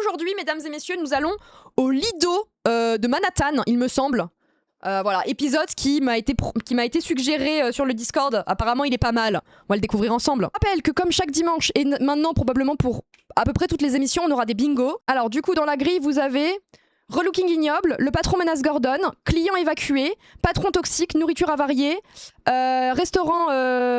aujourd'hui, mesdames et messieurs, nous allons au Lido de Manhattan, il me semble. Voilà, épisode qui m'a été suggéré sur le Discord. Apparemment, il est pas mal. On va le découvrir ensemble. Je rappelle que comme chaque dimanche, et maintenant probablement pour à peu près toutes les émissions, on aura des bingos. Alors du coup, dans la grille, vous avez relooking ignoble, le patron menace Gordon, client évacué, patron toxique, nourriture avariée, restaurant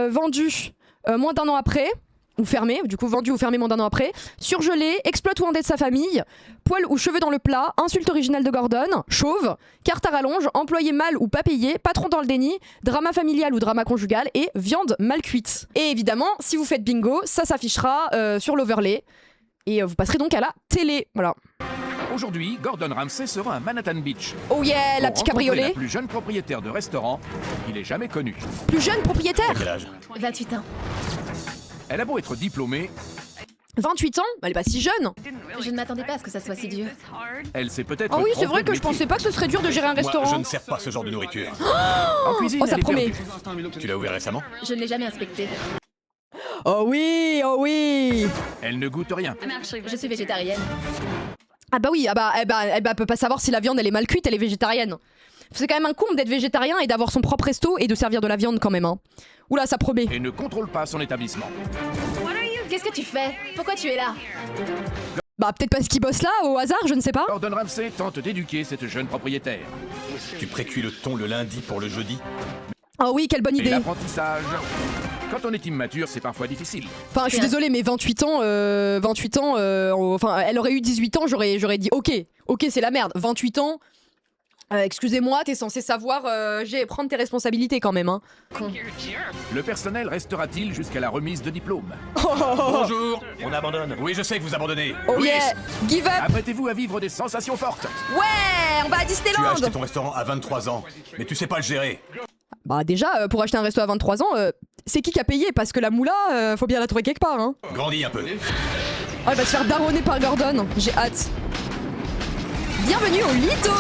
vendu moins d'un an après. Ou fermé, du coup vendu ou fermé moins d'un an après, surgelé, exploite ou endette sa famille, poils ou cheveux dans le plat, insulte originale de Gordon, chauve, carte à rallonge, employé mal ou pas payé, patron dans le déni, drama familial ou drama conjugal et viande mal cuite. Et évidemment, si vous faites bingo, ça s'affichera sur l'overlay et vous passerez donc à la télé. Voilà. Aujourd'hui, Gordon Ramsay sera à Manhattan Beach. Oh yeah, la petite cabriolet. La plus jeune propriétaire de restaurant qu'il ait jamais connu. Plus jeune propriétaire. Quel âge? 28 ans. Elle a beau être diplômée, 28 ans, elle est pas si jeune. Je ne m'attendais pas à ce que ça soit si dur. elle sait peut-être. Ah oui, c'est trompée vrai de que je métier. pensais pas que ce serait dur de gérer un Moi, restaurant. je ne sers pas ce genre de nourriture. En cuisine, Oh, ça elle est promet. perdue. Tu l'as ouvert récemment? Je ne l'ai jamais inspecté. Oh oui, oh oui. Elle ne goûte rien. Je suis végétarienne. Ah bah oui, elle peut pas savoir si la viande elle est mal cuite, elle est végétarienne. C'est quand même un comble d'être végétarien et d'avoir son propre resto et de servir de la viande quand même. Hein. Oula, ça promet. Et ne contrôle pas son établissement. Qu'est-ce que tu fais? Pourquoi tu es là? Bah peut-être parce qu'il bosse là, au hasard, je ne sais pas. Gordon Ramsay tente d'éduquer cette jeune propriétaire. Tu précuis le thon le lundi pour le jeudi? Oh oui, quelle bonne Et idée. l'apprentissage. Quand on est immature, c'est parfois difficile. Enfin, je suis désolée, mais 28 ans, enfin, elle aurait eu 18 ans, j'aurais dit ok, c'est la merde. 28 ans, excusez-moi, t'es censé savoir prendre tes responsabilités quand même. Hein. Le personnel restera-t-il jusqu'à la remise de diplôme? Bonjour! On abandonne. Oui, je sais que vous abandonnez. Oh Louis, yeah, give up. Apprêtez-vous à vivre des sensations fortes. Ouais, on va à tu as Disneyland. acheté ton restaurant à 23 ans, mais tu sais pas le gérer. Bah déjà, pour acheter un resto à 23 ans, c'est qui a payé? Parce que la moula, faut bien la trouver quelque part. Hein. Grandis un peu. Oh, elle va se faire daronner par Gordon, j'ai hâte. Bienvenue au Lido.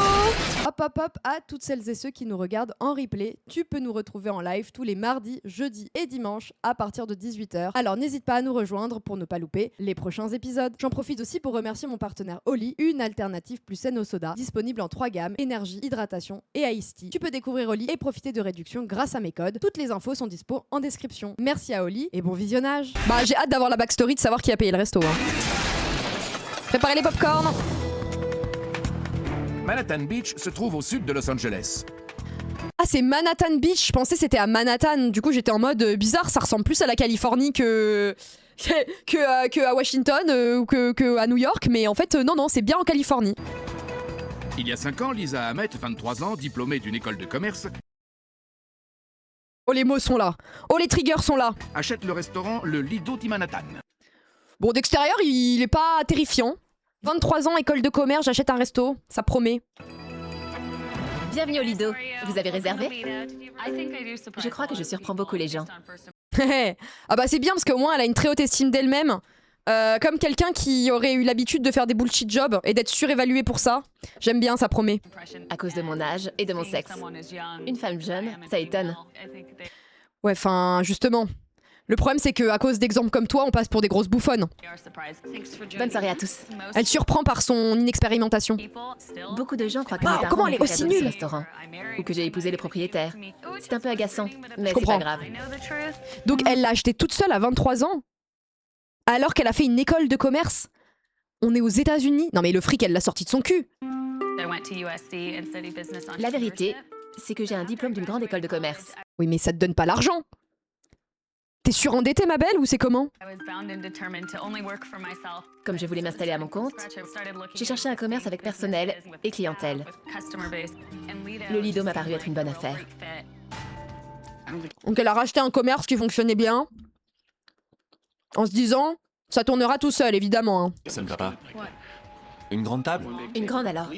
Hop hop hop à toutes celles et ceux qui nous regardent en replay. Tu peux nous retrouver en live tous les mardis, jeudis et dimanches à partir de 18 h. Alors n'hésite pas à nous rejoindre pour ne pas louper les prochains épisodes. J'en profite aussi pour remercier mon partenaire Oli, une alternative plus saine au soda, disponible en 3 gammes, énergie, hydratation et iced tea. Tu peux découvrir Oli et profiter de réductions grâce à mes codes. Toutes les infos sont dispo en description. Merci à Oli et bon visionnage. Bah j'ai hâte d'avoir la backstory de savoir qui a payé le resto. Hein. Préparez les popcorn. Manhattan Beach se trouve au sud de Los Angeles. Ah, c'est Manhattan Beach. Je pensais que c'était à Manhattan. Du coup, j'étais en mode bizarre. Ça ressemble plus à la Californie que à Washington ou que à New York. Mais en fait, non, c'est bien en Californie. Il y a 5 ans, Lisa Hamet, 23 ans, diplômée d'une école de commerce, Oh, les mots sont là. Oh, les triggers sont là. achète le restaurant Le Lido di Manhattan. Bon, d'extérieur, il est pas terrifiant. 23 ans, école de commerce, j'achète un resto. Ça promet. Bienvenue au Lido. Vous avez réservé? Je crois que je surprends beaucoup les gens. Ah bah c'est bien parce qu'au moins elle a une très haute estime d'elle-même. Comme quelqu'un qui aurait eu l'habitude de faire des bullshit jobs et d'être surévalué pour ça. J'aime bien, ça promet. À cause de mon âge et de mon sexe. Une femme jeune, ça étonne. Ouais, enfin, justement. Le problème, c'est qu'à cause d'exemples comme toi, on passe pour des grosses bouffonnes. Bonne soirée à tous. Elle surprend par son inexpérimentation. Beaucoup de gens croient que Wow, mes parents comment m'ont elle est fait aussi cadeau de ce nulle? restaurant. Ou que j'ai épousé le propriétaire. C'est un peu agaçant, mais c'est comprends. pas grave. Donc elle l'a acheté toute seule à 23 ans alors qu'elle a fait une école de commerce. On est aux États-Unis. Non mais le fric, elle l'a sorti de son cul. La vérité, c'est que j'ai un diplôme d'une grande école de commerce. Oui, mais ça te donne pas l'argent. T'es surendettée, ma belle, ou c'est comment? Comme je voulais m'installer à mon compte, j'ai cherché un commerce avec personnel et clientèle. Le Lido m'a paru être une bonne affaire. Donc elle a racheté un commerce qui fonctionnait bien. En se disant, ça tournera tout seul, évidemment. Hein. Ça ne va pas. Une grande table? Une grande alors.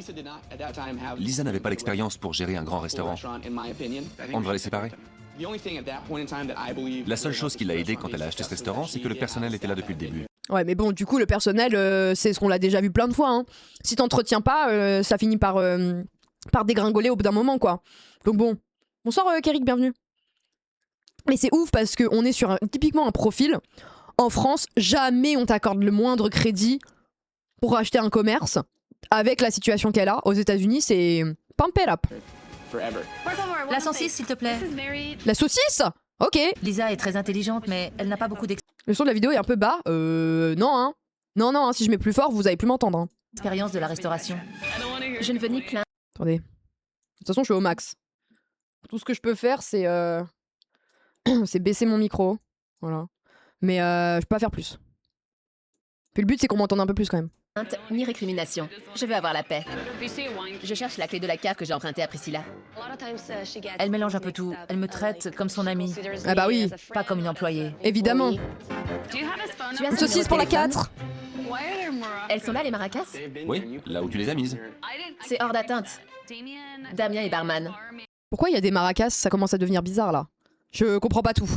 Lisa n'avait pas l'expérience pour gérer un grand restaurant. On devrait les séparer. La seule chose qui l'a aidé quand elle a acheté ce restaurant, c'est que le personnel était là depuis le début. Ouais, mais bon, du coup, le personnel, c'est ce qu'on l'a déjà vu plein de fois. Hein. Si t'entretiens pas, ça finit par dégringoler au bout d'un moment, quoi. Donc bon. Bonsoir, Kérik, bienvenue. Mais c'est ouf parce qu'on est sur typiquement un profil. En France, jamais on t'accorde le moindre crédit pour acheter un commerce avec la situation qu'elle a aux États-Unis, c'est pump it up. La saucisse, s'il te plaît. La saucisse? Ok. Lisa est très intelligente, mais elle n'a pas beaucoup Le son de la vidéo est un peu bas. Non, hein. Non, hein, si je mets plus fort, vous allez plus m'entendre. Hein. d'expérience de la restauration. Je ne veux ni plaindre. Attendez. De toute façon, je suis au max. Tout ce que je peux faire, c'est c'est baisser mon micro. Voilà. Mais je peux pas faire plus. Puis le but, c'est qu'on m'entende un peu plus quand même. Ni récrimination. Je veux avoir la paix. Je cherche la clé de la cave que j'ai empruntée à Priscilla. Elle mélange un peu tout. Elle me traite comme son amie, Ah bah oui, pas comme une employée. évidemment. Tu as Une son saucisse numéro pour la de téléphone? 4. Elles sont là, les maracas? Oui, là où tu les as mises. C'est hors d'atteinte. Damien est barman. Pourquoi il y a des maracas? Ça commence à devenir bizarre là. Je comprends pas tout.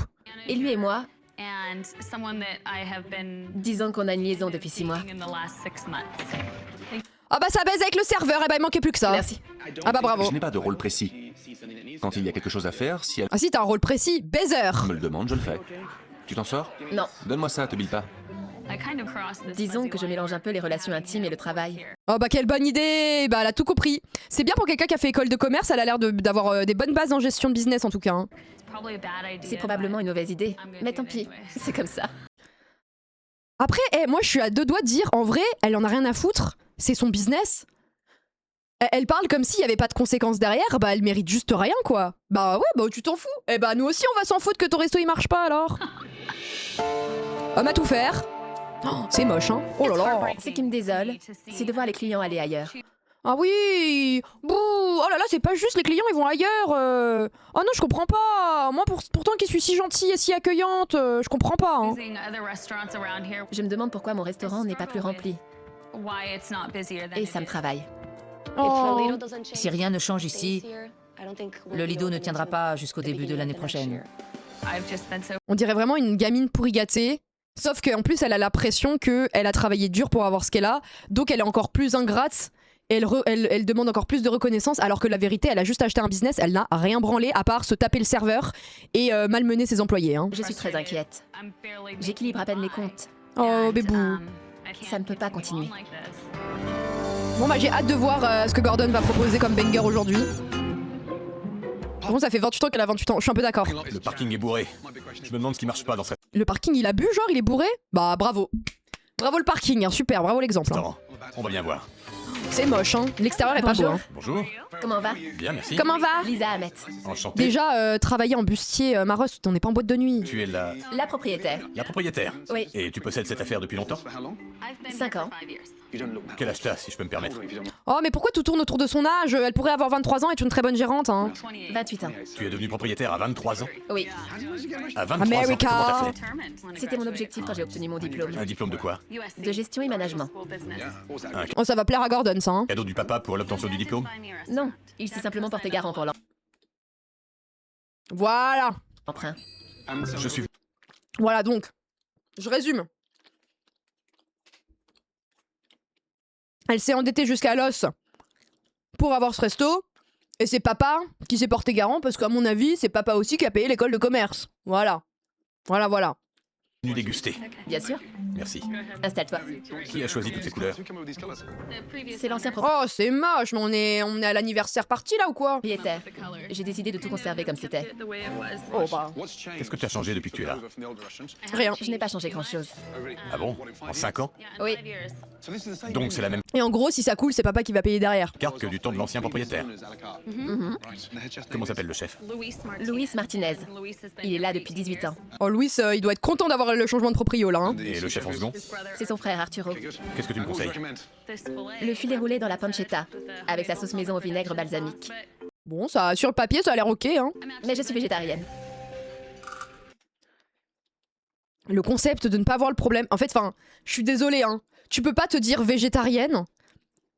Et lui et moi, disons qu'on a une liaison depuis 6 mois. Ah bah ça baise avec le serveur, et bah il manquait plus que ça. Merci. Ah bah bravo. Je n'ai pas de rôle précis. Quand il y a quelque chose à faire, si elle Ah si, t'as un rôle précis, baiser. me le demande, je le fais. Tu t'en sors? Non. Donne-moi ça, te bille pas. Disons que je mélange un peu les relations intimes et le travail. Oh bah quelle bonne idée. Bah elle a tout compris. C'est bien pour quelqu'un qui a fait école de commerce, elle a l'air d'avoir des bonnes bases en gestion de business en tout cas. Hein. C'est probablement une mauvaise idée. Mais tant pis, c'est comme ça. Après, moi je suis à deux doigts de dire, en vrai, elle en a rien à foutre. C'est son business. Elle parle comme s'il y avait pas de conséquences derrière, bah elle mérite juste rien quoi. Bah ouais, bah tu t'en fous. Eh bah nous aussi on va s'en foutre que ton resto il marche pas alors. Homme à tout faire. Oh, c'est moche hein. Oh là là. Ce qui me désole, c'est de voir les clients aller ailleurs. Ah oui. Bouh. Oh là là, c'est pas juste, les clients ils vont ailleurs. Oh non, je comprends pas. Moi pourtant qui suis si gentille et si accueillante, je comprends pas. Hein. Je me demande pourquoi mon restaurant n'est pas plus rempli. Et ça me travaille. Oh. Si rien ne change ici, le Lido ne tiendra pas jusqu'au début de l'année prochaine. On dirait vraiment une gamine pourri gâtée. Sauf qu'en plus, elle a la pression qu'elle a travaillé dur pour avoir ce qu'elle a. Donc elle est encore plus ingrate. Et elle demande encore plus de reconnaissance. Alors que la vérité, elle a juste acheté un business. Elle n'a rien branlé à part se taper le serveur et malmener ses employés. Hein. Je suis très inquiète. J'équilibre à peine les comptes. Oh bébou. Ça ne peut pas continuer. Bon bah j'ai hâte de voir ce que Gordon va proposer comme banger aujourd'hui. Par contre ça fait 28 ans qu'elle a 28 ans, je suis un peu d'accord. Le parking est bourré. Je me demande ce qui marche pas dans cette... Le parking il a bu genre, il est bourré? Bah bravo. Bravo le parking, hein, super, bravo l'exemple. Hein. Attends, on va bien voir. C'est moche hein, l'extérieur est pas beau. Bonjour. Hein. Bonjour. Comment va? Bien, merci. Comment va? Lisa Hamet. Enchanté. Déjà travailler en bustier, Maros, on n'est pas en boîte de nuit. Tu es la La propriétaire. Oui. Et tu possèdes cette affaire depuis longtemps? 5 ans. Quel âge t'as, si je peux me permettre? Oh mais pourquoi tout tourne autour de son âge? Elle pourrait avoir 23 ans et être une très bonne gérante hein. 28 ans. Tu es devenue propriétaire à 23 ans? Oui. À 23 America. ans, comment t'as fait? C'était mon objectif quand j'ai obtenu mon diplôme. Un diplôme de quoi? De gestion et management. Oh ça va plaire à Gordon ça hein. Cadeau du papa pour l'obtention du diplôme? Non, il s'est simplement porté garant pour Voilà. l'emprunt. Je suis... Voilà donc, je résume. Elle s'est endettée jusqu'à l'os pour avoir ce resto. Et c'est papa qui s'est porté garant parce qu'à mon avis, c'est papa aussi qui a payé l'école de commerce. Voilà. Voilà, voilà. venu déguster. Bien sûr. Merci. Installe-toi. Qui a choisi toutes ces couleurs? C'est l'ancien Oh, c'est moche, mais on est à l'anniversaire party là ou quoi? propriétaire. J'ai décidé de tout conserver comme c'était. Oh bah, Qu'est-ce que tu as changé depuis que tu es là? rien. Je n'ai pas changé grand-chose. Ah bon? En 5 ans? Oui. Donc c'est la même Et en gros, si ça coule, c'est papa qui va payer derrière. carte que du temps de l'ancien propriétaire. Comment s'appelle le chef? Louis Martinez. Il est là depuis 18 ans. Oh, Louis, il doit être content d'avoir le changement de proprio là. Hein. Et le chef en second? C'est son frère Arturo. Qu'est-ce que tu me conseilles? Le filet roulé dans la pancetta, avec sa sauce maison au vinaigre balsamique. Bon, ça, sur le papier, ça a l'air ok. Hein. Mais je suis végétarienne. Le concept de ne pas voir le problème. En fait, je suis désolée, hein. Tu peux pas te dire végétarienne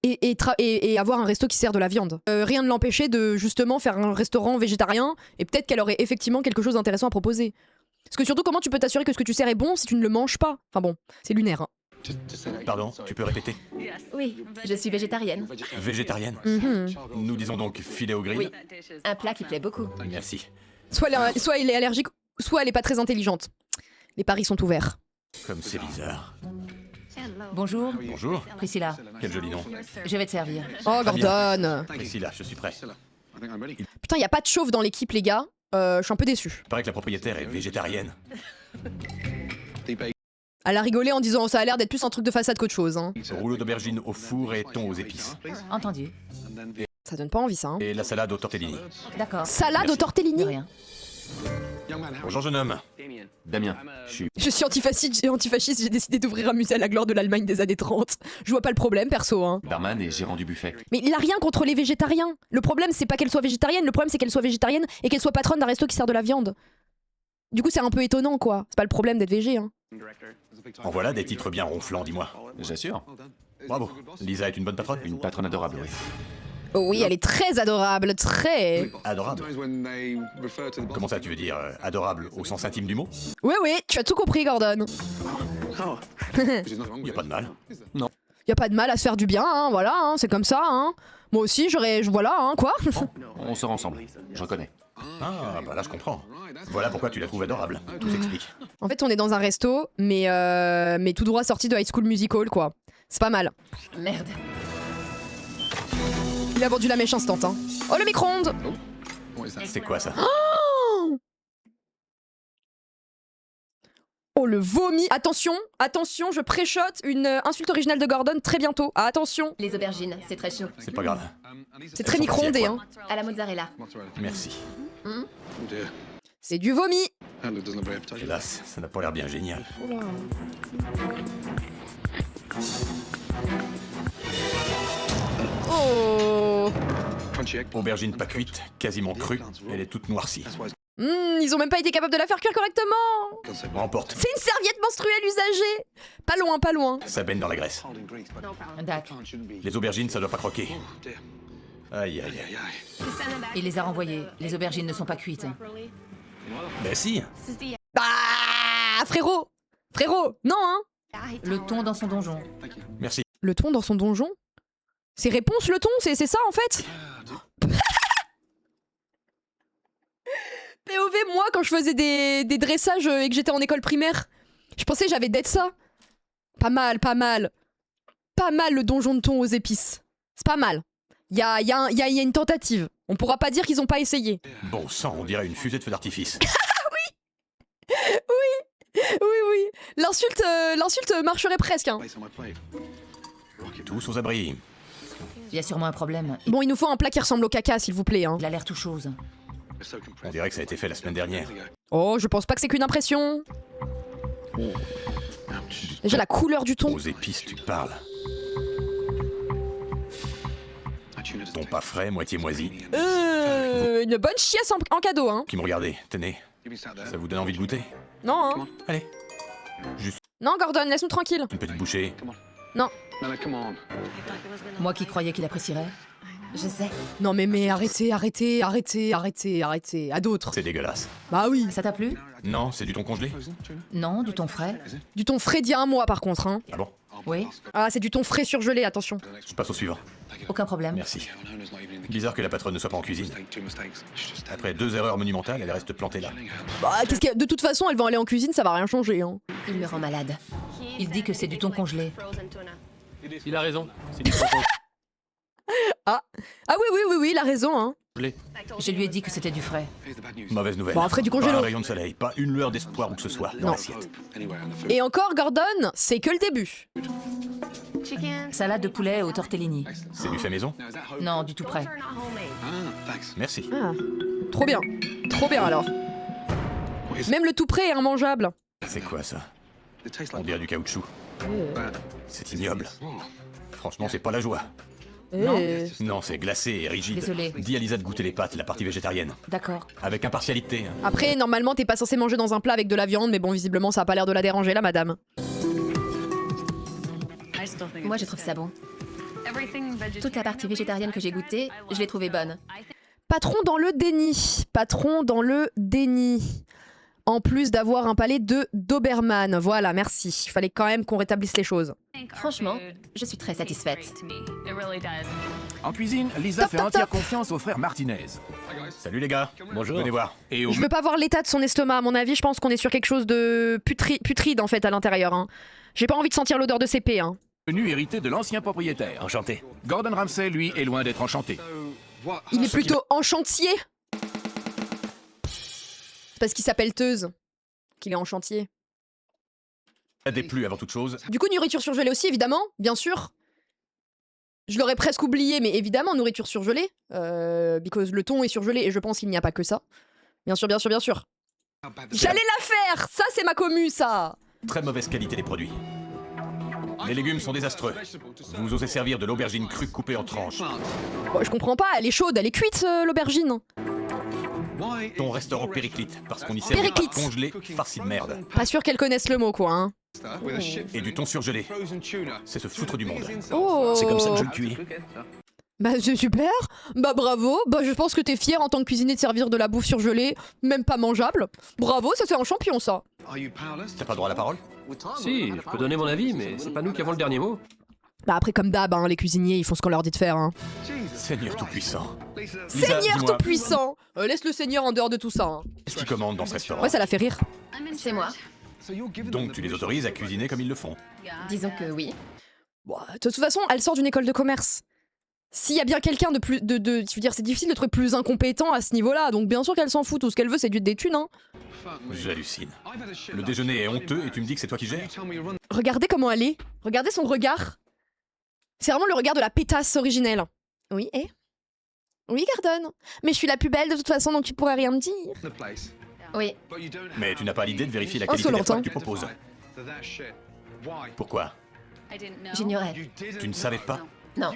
et avoir un resto qui sert de la viande. Rien ne l'empêchait de justement faire un restaurant végétarien et peut-être qu'elle aurait effectivement quelque chose d'intéressant à proposer. Parce que surtout, comment tu peux t'assurer que ce que tu sers est bon si tu ne le manges pas? Enfin bon, c'est lunaire. Hein. Pardon, tu peux répéter? Oui, je suis végétarienne. Végétarienne? Nous disons donc filet au grill? Oui, un plat qui plaît beaucoup. Merci. Soit elle est allergique, soit elle est pas très intelligente. Les paris sont ouverts. Comme c'est bizarre. Bonjour, Bonjour. Priscilla. Quel joli nom. Je vais te servir. Oh, Gordon. Priscilla, je suis prêt. Putain, y a pas de chauve dans l'équipe, les gars. Je suis un peu déçu. Il paraît que la propriétaire est végétarienne. Elle a rigolé en disant ça a l'air d'être plus un truc de façade qu'autre chose. Hein. Rouleau d'aubergine au four et thon aux épices. Entendu. Ça donne pas envie, ça. Hein. Et la salade au tortellini. D'accord. Salade au De tortellini. rien. Bonjour jeune homme. Damien, je suis... Je suis antifasciste, j'ai décidé d'ouvrir un musée à la gloire de l'Allemagne des années 30. Je vois pas le problème, perso. Hein. barman et gérant du buffet. Mais il a rien contre les végétariens. Le problème, c'est pas qu'elle soit végétarienne, le problème, c'est qu'elle soit végétarienne et qu'elle soit patronne d'un resto qui sert de la viande. Du coup, c'est un peu étonnant, quoi. C'est pas le problème d'être végé, hein. En voilà des titres bien ronflants, dis-moi. J'assure. Bravo. Lisa est une bonne patronne. Une patronne adorable, oui. Oh oui, elle est très adorable, très... Adorable. Comment ça, tu veux dire adorable au sens intime du mot? Oui, tu as tout compris, Gordon. Y a pas de mal. Y a pas de mal à se faire du bien, hein, voilà, hein, c'est comme ça, hein. Moi aussi, voilà, hein, quoi. On sort ensemble. Je reconnais. Ah, bah là je comprends. Voilà pourquoi tu la trouves adorable. Tout s'explique. En fait, on est dans un resto, mais tout droit sorti de High School Musical, quoi. C'est pas mal. Merde. Il a vendu la mèche instant, hein. Oh, le micro-ondes. C'est quoi ça? Oh, le vomi. Attention, je pré-shot une insulte originale de Gordon très bientôt. Ah, attention, Les aubergines, c'est très chaud. C'est pas grave. c'est très Elles sont micro-ondé, parties à hein. À la mozzarella. Merci. C'est du vomi. Hélas, ça n'a pas l'air bien génial. Oh. Aubergine pas cuite, quasiment crue, elle est toute noircie. Ils ont même pas été capables de la faire cuire correctement. Remporte, C'est une serviette menstruelle usagée. Pas loin, pas loin. ça baigne dans la graisse. D'accord. Les aubergines, ça doit pas croquer. Aïe aïe aïe. Il les a renvoyés. Les aubergines ne sont pas cuites. Ben si, Bah, frérot, non, hein. Le thon dans son donjon. merci. Le thon dans son donjon. C'est réponse le thon, c'est ça en fait. POV, moi, quand je faisais des dressages et que j'étais en école primaire, je pensais que j'avais d'être ça. Pas mal. Pas mal le donjon de thon aux épices. C'est pas mal. Il y a une tentative. On pourra pas dire qu'ils ont pas essayé. Bon sang, on dirait une fusée de feu d'artifice. Oui. L'insulte marcherait presque. Hein. Tous aux abris. Il y a sûrement un problème. Bon, il nous faut un plat qui ressemble au caca, s'il vous plaît. Hein. Il a l'air tout chose. On dirait que ça a été fait la semaine dernière. Oh, je pense pas que c'est qu'une impression. Déjà, la couleur du thon. Aux épices, tu parles. Thon pas frais, moitié moisi. Une bonne chiasse en cadeau, hein. Qui me regardez, tenez. Ça vous donne envie de goûter? Non, hein. Allez. Juste Non, Gordon, laisse-nous tranquille. une petite bouchée. Non. Moi qui croyais qu'il apprécierait. Je sais. Non, mais arrêtez. À d'autres. C'est dégueulasse. Bah oui. Ça t'a plu? Non, c'est du thon congelé? Non, du thon frais. Du thon frais d'il y a un mois, par contre, hein. Ah bon? Oui, Ah, c'est du thon frais surgelé, attention. Je passe au suivant. aucun problème. Merci. Bizarre que la patronne ne soit pas en cuisine. Après 2 erreurs monumentales, elle reste plantée là. Bah, de toute façon, elle va aller en cuisine, ça va rien changer, hein. Il me rend malade. Il dit que c'est du thon congelé. Il a raison. C'est du thon congelé. Ah oui, il a raison, hein. Je lui ai dit que c'était du frais. Mauvaise nouvelle. Bon, après du Pas congélo. un rayon de soleil, pas une lueur d'espoir où que ce soit dans Non. l'assiette. Et encore, Gordon, c'est que le début. Salade de poulet au tortellini. C'est du fait maison? Non, du tout près. Merci. Ah, trop bien alors. Même le tout prêt est immangeable. C'est quoi ça? On dirait du caoutchouc. C'est ignoble. Franchement, c'est pas la joie. Non, c'est glacé et rigide. Désolé. Dis à Lisa de goûter les pâtes, la partie végétarienne. D'accord. Avec impartialité. Hein. Après, normalement, t'es pas censé manger dans un plat avec de la viande, mais bon, visiblement, ça a pas l'air de la déranger, là, madame. Moi, je trouve ça bon. Toute la partie végétarienne que j'ai goûtée, je l'ai trouvée bonne. Patron dans le déni. En plus d'avoir un palais de Doberman. Voilà, merci. Il fallait quand même qu'on rétablisse les choses. Franchement, je suis très satisfaite. En cuisine, Lisa Top, fait top, entière top. confiance aux frères Martinez. Salut les gars. Bonjour. Venez voir. Et au Je veux pas voir l'état de son estomac. À mon avis, je pense qu'on est sur quelque chose de putride en fait à l'intérieur. Hein. J'ai pas envie de sentir l'odeur de CP. Hein. menu hérité de l'ancien propriétaire. Enchanté. Gordon Ramsay, lui, est loin d'être enchanté. Il est plutôt en chantier. C'est parce qu'il s'appelle Teuse qu'il est en chantier. Ça déplu avant toute chose. Du coup, nourriture surgelée aussi, évidemment, bien sûr. Je l'aurais presque oublié, mais évidemment, nourriture surgelée. Because le thon est surgelé et je pense qu'il n'y a pas que ça. Bien sûr, bien sûr, bien sûr. J'allais la faire. Ça, c'est ma commu, ça. Très mauvaise qualité des produits. Les légumes sont désastreux. Vous osez servir de l'aubergine crue coupée en tranches. Bon, je comprends pas, elle est chaude, elle est cuite, l'aubergine. Ton restaurant périclite, parce qu'on y sert des Périclite. pâtes congelées farcies de merde. Pas sûr qu'elle connaisse le mot, quoi. Hein. Et du thon surgelé. C'est se foutre du monde. Oh. C'est comme ça que je le cuis. Bah c'est super. Bah bravo. Bah je pense que t'es fier en tant que cuisinier de servir de la bouffe surgelée, même pas mangeable. Bravo, ça c'est un champion, ça. T'as pas droit à la parole? Si, je peux donner mon avis, mais c'est pas nous qui avons le dernier mot. Bah après comme d'hab, hein, les cuisiniers, ils font ce qu'on leur dit de faire. Hein. Seigneur tout-puissant. Lisa, Seigneur dis-moi, tout-puissant. Laisse le Seigneur en dehors de tout ça. Hein. qu'est-ce qu'ils commandent dans ce restaurant? Ouais, ça la fait rire. C'est moi. Donc tu les autorises à cuisiner comme ils le font. Disons que oui. Bon, de toute façon, elle sort d'une école de commerce. S'il y a bien quelqu'un de plus... je veux dire, c'est difficile de trouver plus incompétent à ce niveau-là, donc bien sûr qu'elle s'en fout, tout ce qu'elle veut c'est des thunes, hein. J'hallucine. Le déjeuner est honteux et tu me dis que c'est toi qui gères? Regardez comment elle est. Regardez son regard. C'est vraiment le regard de la pétasse originelle. Oui, et oui, Gordon. Mais je suis la plus belle de toute façon, donc tu pourrais rien me dire. Oui. Mais tu n'as pas l'idée de vérifier la Oh, qualité des Solantin. repas que tu proposes. Pourquoi? J'ignorais. Tu ne savais pas? Non.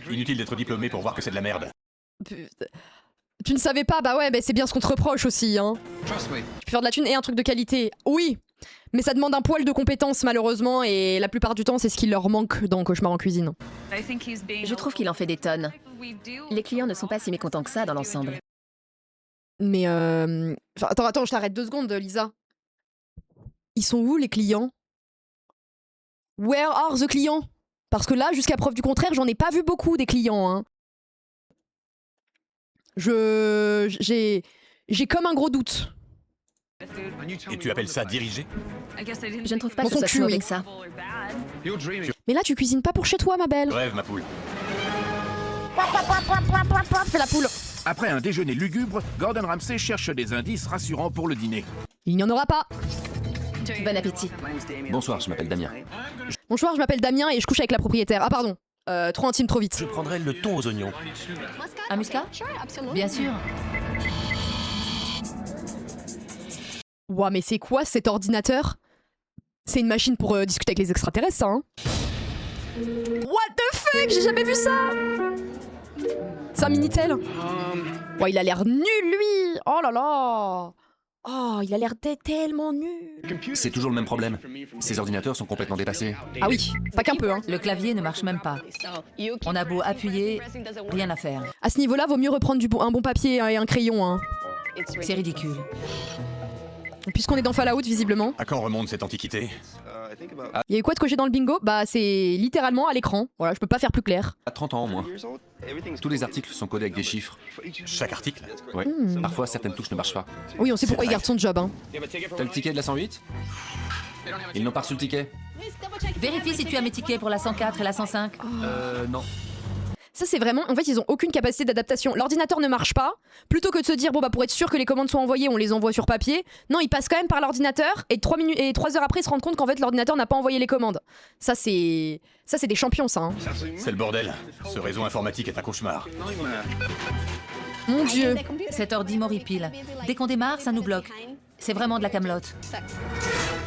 Inutile d'être diplômé pour voir que c'est de la merde. Putain. Tu ne savais pas? Bah ouais, bah c'est bien ce qu'on te reproche aussi, hein. Tu peux faire de la thune et un truc de qualité. Oui, mais ça demande un poil de compétences malheureusement, et la plupart du temps c'est ce qui leur manque dans Cauchemar en cuisine. Je trouve qu'il en fait des tonnes. Les clients ne sont pas si mécontents que ça dans l'ensemble. Mais enfin, attends, je t'arrête 2 secondes, Lisa. Ils sont où les clients? Where are the clients? Parce que là, jusqu'à preuve du contraire, j'en ai pas vu beaucoup des clients. Hein. J'ai comme un gros doute. Et tu appelles ça diriger? Je ne trouve pas Dans que ce son soit cul, si mauvais oui. que ça. Mais là, tu cuisines pas pour chez toi, ma belle. Rêve, ma poule. Fais la poule. Après un déjeuner lugubre, Gordon Ramsay cherche des indices rassurants pour le dîner. Il n'y en aura pas. Bon appétit. Bonsoir, je m'appelle Damien. Bonsoir, je m'appelle Damien et je couche avec la propriétaire. Ah pardon. Trop intime, trop vite. Je prendrai le thon aux oignons. Un muscat? Bien sûr. Ouah, mais c'est quoi cet ordinateur? C'est une machine pour discuter avec les extraterrestres, ça, hein? What the fuck? J'ai jamais vu ça! C'est un Minitel? Ouais, il a l'air nul, lui! Oh là là! Oh, il a l'air tellement nul! C'est toujours le même problème. Ces ordinateurs sont complètement dépassés. Ah oui, pas qu'un peu, hein. Le clavier ne marche même pas. On a beau appuyer, rien à faire. À ce niveau-là, vaut mieux reprendre un bon papier et un crayon, hein. C'est ridicule. Puisqu'on est dans Fallout, visiblement. À quand remonte cette antiquité? Il y a eu quoi de coché dans le bingo? Bah, c'est littéralement à l'écran. Voilà, je peux pas faire plus clair. À 30 ans au moins. Tous les articles sont codés avec des chiffres. Chaque article? Ouais. Parfois, certaines touches ne marchent pas. Oui, on sait pourquoi il garde son job, hein. T'as le ticket de la 108? Ils n'ont pas reçu le ticket? Vérifie si tu as mes tickets pour la 104 et la 105. Non. Ça, c'est vraiment... En fait, ils ont aucune capacité d'adaptation. L'ordinateur ne marche pas. Plutôt que de se dire, bon, bah, pour être sûr que les commandes soient envoyées, on les envoie sur papier. Non, ils passent quand même par l'ordinateur et 3 heures après, ils se rendent compte qu'en fait, l'ordinateur n'a pas envoyé les commandes. Ça, c'est des champions, ça. Hein. C'est le bordel. Ce réseau informatique est un cauchemar. Mon Dieu. Cet ordi m'horripile. Dès qu'on démarre, ça nous bloque. C'est vraiment de la camelote.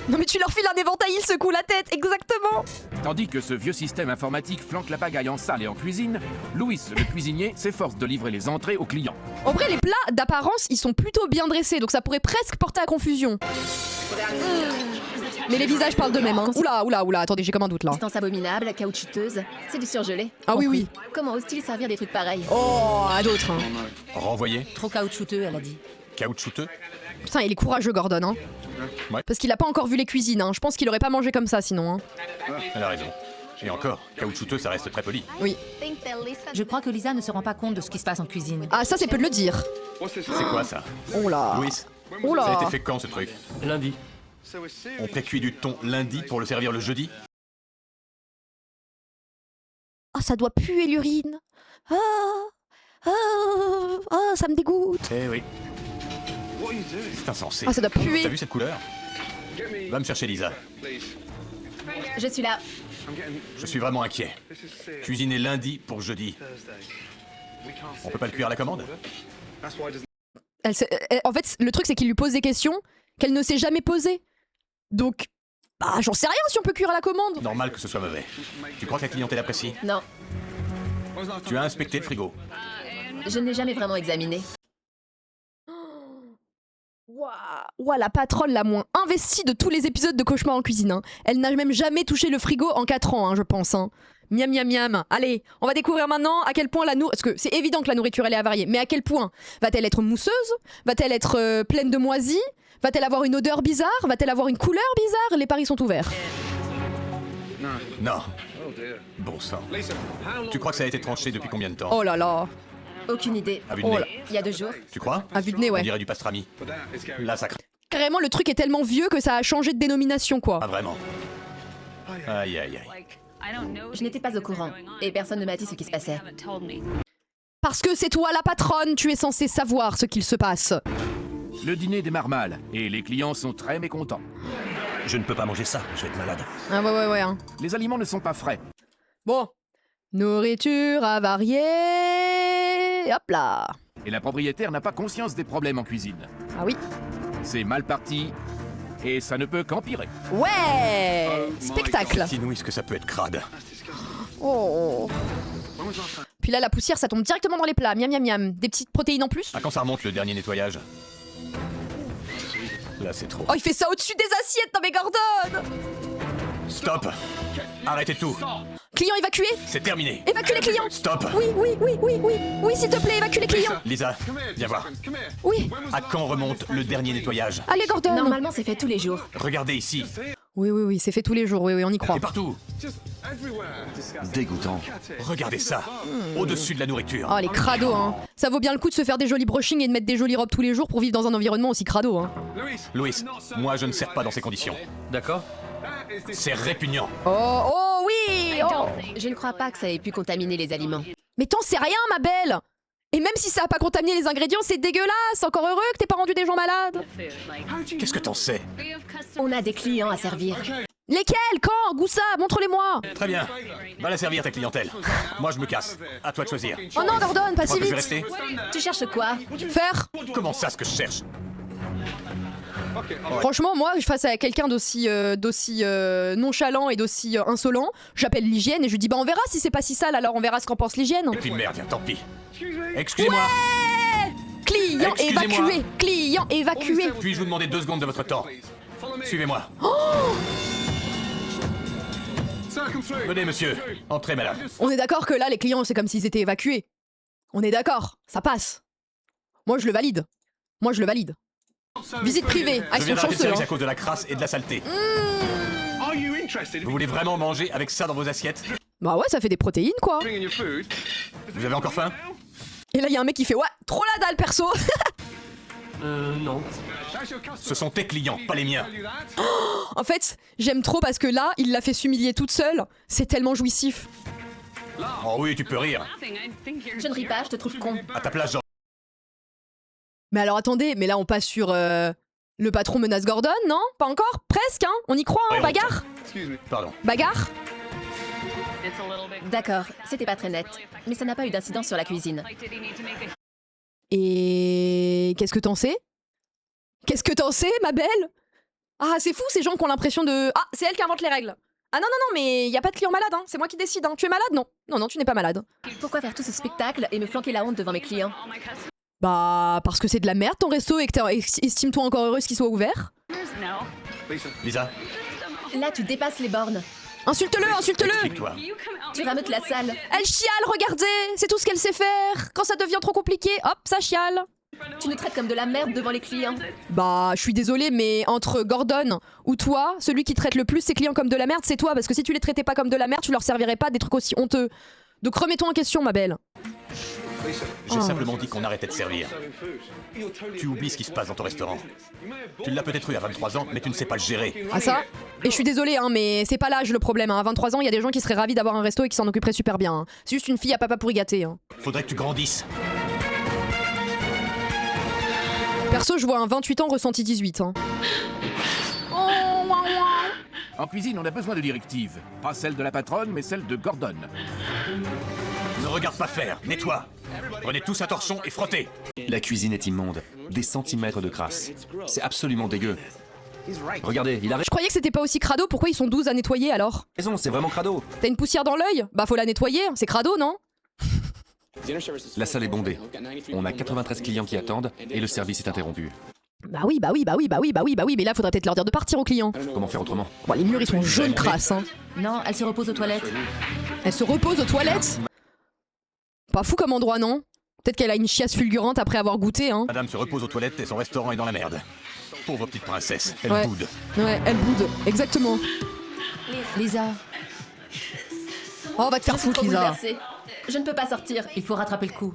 Non, mais tu leur files un éventail, ils secouent la tête. Exactement. Tandis que ce vieux système informatique flanque la pagaille en salle et en cuisine, Louis, le cuisinier, s'efforce de livrer les entrées aux clients. En vrai, les plats d'apparence, ils sont plutôt bien dressés. Donc ça pourrait presque porter à confusion. Mais les visages parlent d'eux-mêmes. Hein. Oula. Attendez, j'ai comme un doute, là. Distance abominable, caoutchouteuse. C'est du surgelé. Ah oui, oui. Comment ose-t-il servir des trucs pareils? Oh, à d'autres. Hein. Renvoyé? Trop caoutchouteux, elle a dit. caoutchouteux. Putain, il est courageux, Gordon, hein. Ouais. Parce qu'il a pas encore vu les cuisines, hein. Je pense qu'il aurait pas mangé comme ça, sinon, hein. Elle a raison. Et encore, caoutchouteux, ça reste très poli. Oui. Je crois que Lisa ne se rend pas compte de ce qui se passe en cuisine. Ah, ça, c'est peu de le dire. C'est quoi ça? Oh là. Louis, Oh ça a là. été fait quand ce truc? Lundi. On précuit du thon lundi pour le servir le jeudi? Ah, ça doit puer l'urine. Ça me dégoûte. Eh oui. C'est insensé. Ah, ça doit puer. T'as vu cette couleur? Va me chercher Lisa. Je suis là. Je suis vraiment inquiet. Cuisiner lundi pour jeudi. On peut pas le cuire à la commande? En fait, le truc, c'est qu'il lui pose des questions qu'elle ne s'est jamais posées. Donc, bah, j'en sais rien si on peut cuire à la commande. Normal que ce soit mauvais. Tu crois que la clientèle apprécie? Non, Tu as inspecté le frigo? je ne l'ai jamais vraiment examiné. Ouah, la patronne la moins investie de tous les épisodes de Cauchemar en cuisine. Hein. Elle n'a même jamais touché le frigo en 4 ans, hein, je pense. Hein. Miam miam miam. Allez, on va découvrir maintenant à quel point la nourriture... Parce que c'est évident que la nourriture, elle est avariée. Mais à quel point? Va-t-elle être mousseuse? Va-t-elle être pleine de moisis? Va-t-elle avoir une odeur bizarre? Va-t-elle avoir une couleur bizarre? Les paris sont ouverts. Non. Bon sang. Tu crois que ça a été tranché depuis combien de temps? Oh là là. Aucune idée. À vue de Oh nez. là. Il y a 2 jours. Tu crois? À vue de nez, On ouais. dirait du pastrami. Là, ça craint. Carrément, le truc est tellement vieux que ça a changé de dénomination, quoi. Pas vraiment. Aïe aïe aïe. Je n'étais pas au courant, et personne ne m'a dit ce qui se passait. Parce que c'est toi la patronne, tu es censé savoir ce qu'il se passe. Le dîner démarre mal et les clients sont très mécontents. Je ne peux pas manger ça, je vais être malade. Ah ouais, hein. Les aliments ne sont pas frais. Bon. Nourriture avariée. Hop là. Et la propriétaire n'a pas conscience des problèmes en cuisine. Ah oui. C'est mal parti et ça ne peut qu'empirer. Ouais. Spectacle. Inouï, que ça peut être crade. Oh. Puis là, la poussière, ça tombe directement dans les plats. Miam miam miam. Des petites protéines en plus. À quand ça remonte le dernier nettoyage? Là, c'est trop. Oh, il fait ça au-dessus des assiettes, non mais Gordon. Stop! Arrêtez tout! Client évacué. C'est terminé! Évacue les clients. Stop! Oui, s'il te plaît, évacue les clients. Lisa, viens voir. Oui. À quand remonte le dernier nettoyage? Allez, Gordon. Normalement, c'est fait tous les jours. Regardez ici. Oui, c'est fait tous les jours. Oui, on y croit. Et partout. Dégoûtant. Regardez ça. Au-dessus de la nourriture. Oh, les crados, hein. Ça vaut bien le coup de se faire des jolis brushings et de mettre des jolies robes tous les jours pour vivre dans un environnement aussi crado, hein. Louis, moi je ne sers pas dans ces conditions. D'accord. C'est répugnant. Oh oui. Oh. Je ne crois pas que ça ait pu contaminer les aliments. Mais t'en sais rien, ma belle. Et même si ça a pas contaminé les ingrédients, c'est dégueulasse. Encore heureux que t'aies pas rendu des gens malades. Qu'est-ce que t'en sais? On a des clients à servir. Lesquels? Quand? Goussa, montre-les-moi. Très bien. Va la servir ta clientèle. Moi je me casse. À toi de choisir. Oh non, Gordon, pas Tu crois si que je vais vite. rester? Tu cherches quoi? Faire. Comment ça ce que je cherche? Franchement, moi, face à quelqu'un d'aussi nonchalant et d'aussi insolent, j'appelle l'hygiène et je lui dis bah on verra si c'est pas si sale, alors on verra ce qu'en pense l'hygiène. Et puis merde, tiens, tant pis. Excusez-moi. Client Excusez-moi. évacué. Client évacué. Puis-je vous demander 2 secondes de votre temps? Suivez-moi. Venez monsieur. Entrez madame. On est d'accord que là, les clients, c'est comme s'ils étaient évacués. On est d'accord, ça passe. Moi, je le valide. Visite privée. Ah, Je ils viens sont d'arrêter le chanceux, service hein. à cause de la crasse et de la saleté. Vous voulez vraiment manger avec ça dans vos assiettes? Bah ouais, ça fait des protéines, quoi. Vous avez encore faim? Et là, il y a un mec qui fait ouais, trop la dalle, perso. Non. Ce sont tes clients, pas les miens. En fait, j'aime trop parce que là, il l'a fait s'humilier toute seule. C'est tellement jouissif. Oh oui, tu peux rire. Je ne ris pas, je te trouve con. À ta place, genre. Mais alors attendez, mais là on passe sur le patron menace Gordon, non? Pas encore? Presque, hein? On y croit, hein? Ouais, Bagarre? Pardon. Bagarre? D'accord, c'était pas très net, mais ça n'a pas eu d'incidence sur la cuisine. Et qu'est-ce que t'en sais? Qu'est-ce que t'en sais, ma belle? Ah, c'est fou ces gens qui ont l'impression de... Ah, c'est elle qui invente les règles. Ah non, mais y a pas de client malade, hein. C'est moi qui décide, hein. Tu es malade? Non. Non, tu n'es pas malade. Pourquoi faire tout ce spectacle et me flanquer la honte devant mes clients? Bah, parce que c'est de la merde ton resto et que estime-toi encore heureuse qu'il soit ouvert. Lisa, Là, tu dépasses les bornes. Insulte-le! explique-toi. Tu rameutes la salle. Elle chiale, regardez! C'est tout ce qu'elle sait faire! Quand ça devient trop compliqué, hop, ça chiale! Tu nous traites comme de la merde devant les clients. Bah, je suis désolée, mais entre Gordon ou toi, celui qui traite le plus ses clients comme de la merde, c'est toi. Parce que si tu les traitais pas comme de la merde, tu leur servirais pas des trucs aussi honteux. Donc remets-toi en question, ma belle. J'ai simplement dit qu'on arrêtait de servir. Tu oublies ce qui se passe dans ton restaurant. Tu l'as peut-être eu à 23 ans, mais tu ne sais pas le gérer. Ah ça? Et je suis désolée, hein, mais c'est pas l'âge le problème. Hein. À 23 ans, il y a des gens qui seraient ravis d'avoir un resto et qui s'en occuperaient super bien. Hein. C'est juste une fille à papa pourri gâté. Hein. Faudrait que tu grandisses. Perso, je vois un 28 ans ressenti 18. Hein. En cuisine, on a besoin de directives. Pas celle de la patronne, mais celle de Gordon. Ne regarde pas faire, nettoie. Prenez tous un torchon et frottez. La cuisine est immonde. Des centimètres de crasse. C'est absolument dégueu. Regardez, il a Je croyais que c'était pas aussi crado, pourquoi ils sont 12 à nettoyer alors? raison, c'est vraiment crado. T'as une poussière dans l'œil? Bah faut la nettoyer, c'est crado, non? La salle est bondée. On a 93 clients qui attendent et le service est interrompu. Bah oui, mais là faudrait peut-être leur dire de partir aux clients. Comment faire autrement? Bon, les murs ils sont jaunes crasse, hein. Non, elle se repose aux toilettes. Elle se repose aux toilettes? Pas fou comme endroit, non? Peut-être qu'elle a une chiasse fulgurante après avoir goûté, hein. Madame se repose aux toilettes et son restaurant est dans la merde. Pauvre petite princesse, elle Ouais. boude. Ouais, elle boude, exactement. Lisa, Oh, va te faire Je suis foutre, trop Lisa. bouleversée. Je ne peux pas sortir. il faut rattraper le coup.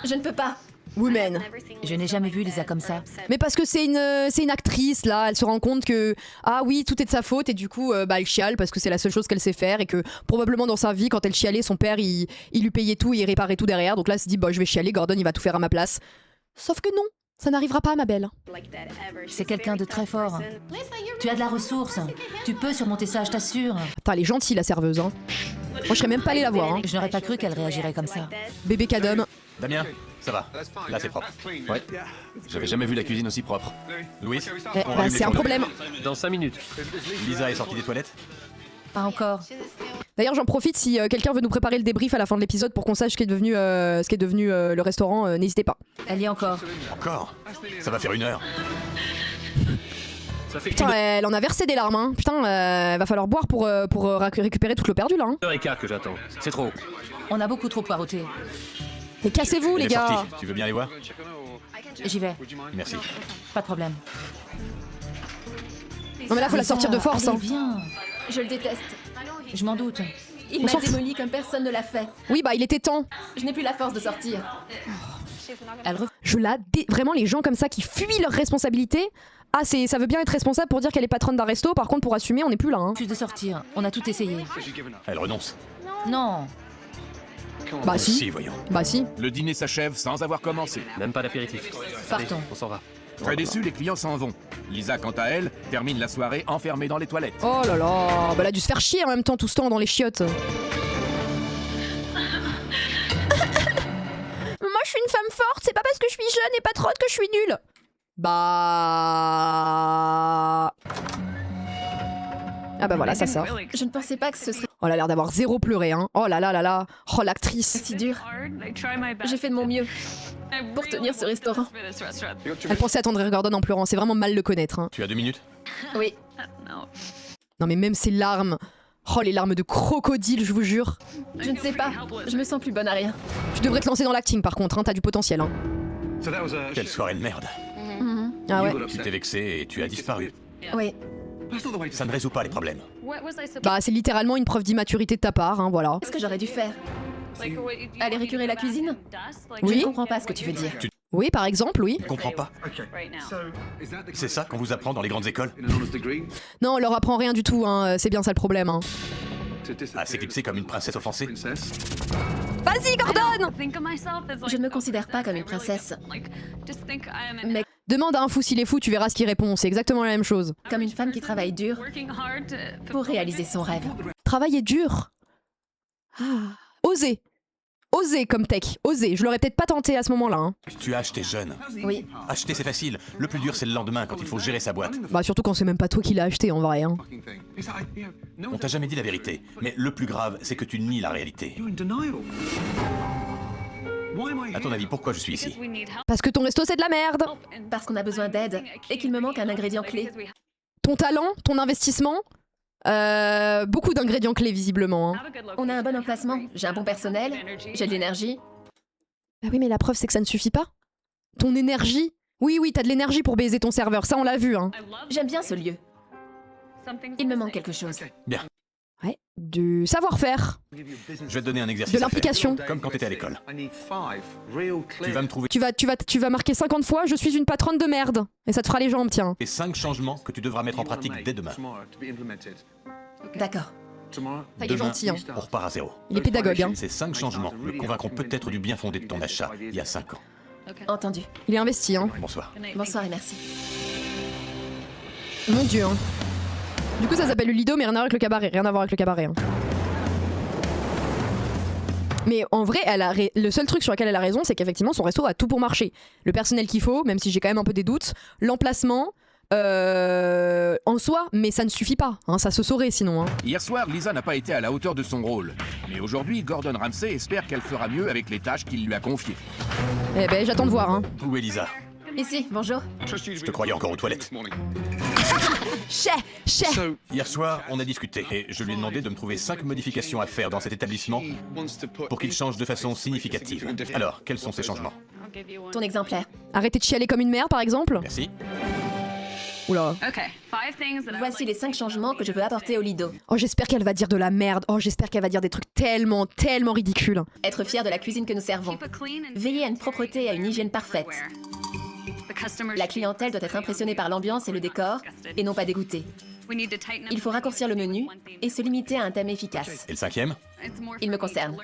Je ne peux pas. Woman. Je n'ai jamais vu Lisa comme ça. Mais parce que c'est une actrice, là, elle se rend compte que, ah oui, tout est de sa faute, et du coup, bah, elle chiale parce que c'est la seule chose qu'elle sait faire, et que probablement dans sa vie, quand elle chialait, son père, il lui payait tout, il réparait tout derrière, donc là, elle se dit, bah, je vais chialer, Gordon, il va tout faire à ma place. Sauf que non, ça n'arrivera pas, ma belle. C'est quelqu'un de très fort. Tu as de la ressource. Tu peux surmonter ça, je t'assure. Attends, elle est gentille, la serveuse, hein. Moi, je serais même pas allée la voir, hein. Je n'aurais pas cru qu'elle réagirait comme ça. Bébé Cadom. Damien, ça va. Là, c'est propre. Ouais. J'avais jamais vu la cuisine aussi propre. Louis, Eh, on bah, rallume les c'est un fourneaux. problème. Dans 5 minutes. Lisa est sortie des toilettes. Pas encore. D'ailleurs, j'en profite, si quelqu'un veut nous préparer le débrief à la fin de l'épisode pour qu'on sache ce qu'est devenu, le restaurant, n'hésitez pas. Elle y est encore. Encore. Ça va faire 1 heure. Ça fait Putain, elle en a versé des larmes, hein. Putain, va falloir boire pour récupérer toute l'eau perdue, là, hein. 1h15 que j'attends. C'est trop. On a beaucoup trop poireauté. Mais cassez-vous, Elle les est gars. sortie. Tu veux bien aller voir? J'y vais. Merci. Pas de problème. Non, mais là, faut la sortir de force, Allez, hein. viens. Je le déteste. Je m'en doute. Il On m'a s'en fout. démoli comme personne ne l'a fait. Oui, bah, il était temps. Je n'ai plus la force de sortir. Elle Vraiment, les gens comme ça qui fuient leurs responsabilités. Ah, ça veut bien être responsable pour dire qu'elle est patronne d'un resto, par contre, pour assumer, on n'est plus là, hein. refuse de sortir. On a tout essayé. Elle renonce. Non. Bah, si. voyons. Bah, si. Le dîner s'achève sans avoir commencé. Même pas d'apéritif. Partons. Allez, on s'en va. Très déçus, les clients s'en vont. Lisa, quant à elle, termine la soirée enfermée dans les toilettes. Oh là là. Bah, elle a dû se faire chier en même temps tout ce temps dans les chiottes. Moi, je suis une femme forte, c'est pas parce que je suis jeune et patronne que je suis nulle. Bah. Ah bah voilà, ça sort. Je ne pensais pas que ce serait Oh, elle a l'air d'avoir zéro pleuré, hein. Oh là là là là. Oh, l'actrice. si dur. J'ai fait de mon mieux pour tenir ce restaurant. Elle pensait attendre Gordon en pleurant, c'est vraiment mal le connaître, hein. Tu as 2 minutes? Oui. Non mais même ses larmes. Oh, les larmes de crocodile, je vous jure. Je ne sais pas. Je me sens plus bonne à rien. Tu devrais te lancer dans l'acting par contre, hein, t'as du potentiel, hein. Quelle soirée de merde. Ah ouais. Tu t'es vexé et tu as disparu. Oui. Ça ne résout pas les problèmes. Bah c'est littéralement une preuve d'immaturité de ta part, hein, voilà. Qu'est-ce que j'aurais dû faire? Aller récurer la cuisine? Je Oui. ne comprends pas ce que tu veux dire. Oui, par exemple, oui. Tu comprends pas? C'est ça qu'on vous apprend dans les grandes écoles? Non, on leur apprend rien du tout, hein, c'est bien ça le problème, hein. À s'éclipser comme une princesse offensée? Vas-y, Gordon! Je ne me considère pas comme une princesse, mais Demande à un fou s'il est fou, tu verras ce qu'il répond, c'est exactement la même chose. comme une femme qui travaille dur pour réaliser son rêve. Travailler dur. Ah. Oser. Oser comme tech, oser. Je l'aurais peut-être pas tenté à ce moment-là, hein. Tu as acheté jeune. Oui. Acheter c'est facile. Le plus dur c'est le lendemain quand il faut gérer sa boîte. Bah surtout quand c'est même pas toi qui l'as acheté en vrai, hein. On t'a jamais dit la vérité. Mais le plus grave c'est que tu nies la réalité. À ton avis, pourquoi je suis ici? Parce que ton resto c'est de la merde. Parce qu'on a besoin d'aide et qu'il me manque un ingrédient clé. Ton talent, ton investissement, beaucoup d'ingrédients clés visiblement, hein. On a un bon emplacement, j'ai un bon personnel, j'ai de l'énergie. Bah oui mais la preuve c'est que ça ne suffit pas. Ton énergie? Oui, oui, t'as de l'énergie pour baiser ton serveur, ça on l'a vu, hein. J'aime bien ce lieu. Il me manque quelque chose. Bien. Ouais, du savoir-faire, Je vais te donner un exercice. de à faire. l'implication. Comme quand t'étais à l'école. Tu vas me trouver Tu vas marquer 50 fois, je suis une patronne de merde. Et ça te fera les jambes, tiens. les 5 changements que tu devras mettre en pratique dès demain. D'accord. Il est Demain, gentil, hein. on repart à zéro. Il est pédagogue, hein. Ces 5 changements le convaincront peut-être du bien fondé de ton achat, il y a 5 ans. Entendu. Il est investi, hein. Bonsoir. Bonsoir et merci. Mon dieu, hein. Du coup, ça s'appelle le Lido, mais rien à voir avec le cabaret. Rien à voir avec le cabaret, hein. Mais en vrai, le seul truc sur lequel elle a raison, c'est qu'effectivement, son resto a tout pour marcher. Le personnel qu'il faut, même si j'ai quand même un peu des doutes. L'emplacement, en soi, mais ça ne suffit pas. Hein, ça se saurait sinon. Hein. Hier soir, Lisa n'a pas été à la hauteur de son rôle. Mais aujourd'hui, Gordon Ramsay espère qu'elle fera mieux avec les tâches qu'il lui a confiées. Eh ben, j'attends de voir. Hein. Où est Lisa? Ici, bonjour. Je te croyais encore aux toilettes. Chais. Hier soir, on a discuté et je lui ai demandé de me trouver 5 modifications à faire dans cet établissement pour qu'il change de façon significative. Alors, quels sont ces changements? Ton exemplaire. Arrêtez de chialer comme une mère, par exemple. Merci. Oula. Voici les 5 changements que je veux apporter au Lido. Oh, j'espère qu'elle va dire de la merde. Oh, j'espère qu'elle va dire des trucs tellement ridicules. Être fier de la cuisine que nous servons. Veiller à une propreté et à une hygiène parfaite. La clientèle doit être impressionnée par l'ambiance et le décor, et non pas dégoûtée. Il faut raccourcir le menu et se limiter à un thème efficace. Et le 5e? Il me concerne.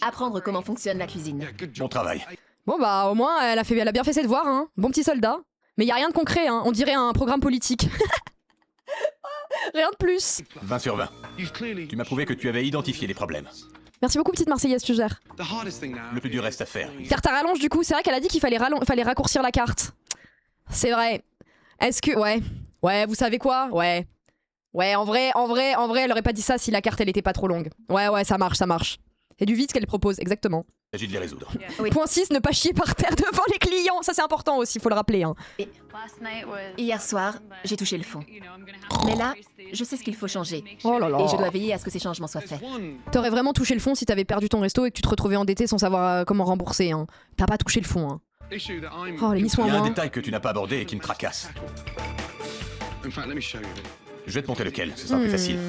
Apprendre comment fonctionne la cuisine. Bon travail. Bon bah, au moins, elle a bien fait ses devoirs, hein. Bon petit soldat. Mais y a rien de concret, hein. On dirait un programme politique. Rien de plus. 20 sur 20. Tu m'as prouvé que tu avais identifié les problèmes. Merci beaucoup, petite Marseillaise, tu gères. Le plus dur reste à faire. Carte à rallonge, du coup, c'est vrai qu'elle a dit qu'il fallait raccourcir la carte. C'est vrai. Est-ce que... Ouais, vous savez quoi? Ouais, en vrai, elle aurait pas dit ça si la carte, elle était pas trop longue. Ouais, ça marche. C'est du vide ce qu'elle propose, exactement. Il s'agit de les résoudre. Oui. Point 6, ne pas chier par terre devant les clients. Ça, c'est important aussi, faut le rappeler. Hein. Hier soir, j'ai touché le fond. Mais là, je sais ce qu'il faut changer. Oh là là. Et je dois veiller à ce que ces changements soient faits. T'aurais vraiment touché le fond si t'avais perdu ton resto et que tu te retrouvais endetté sans savoir comment rembourser. Hein. T'as pas touché le fond. Hein. Oh, les niçois Il y a un moins. détail que tu n'as pas abordé et qui me tracasse. Je vais te montrer lequel, ce sera plus facile.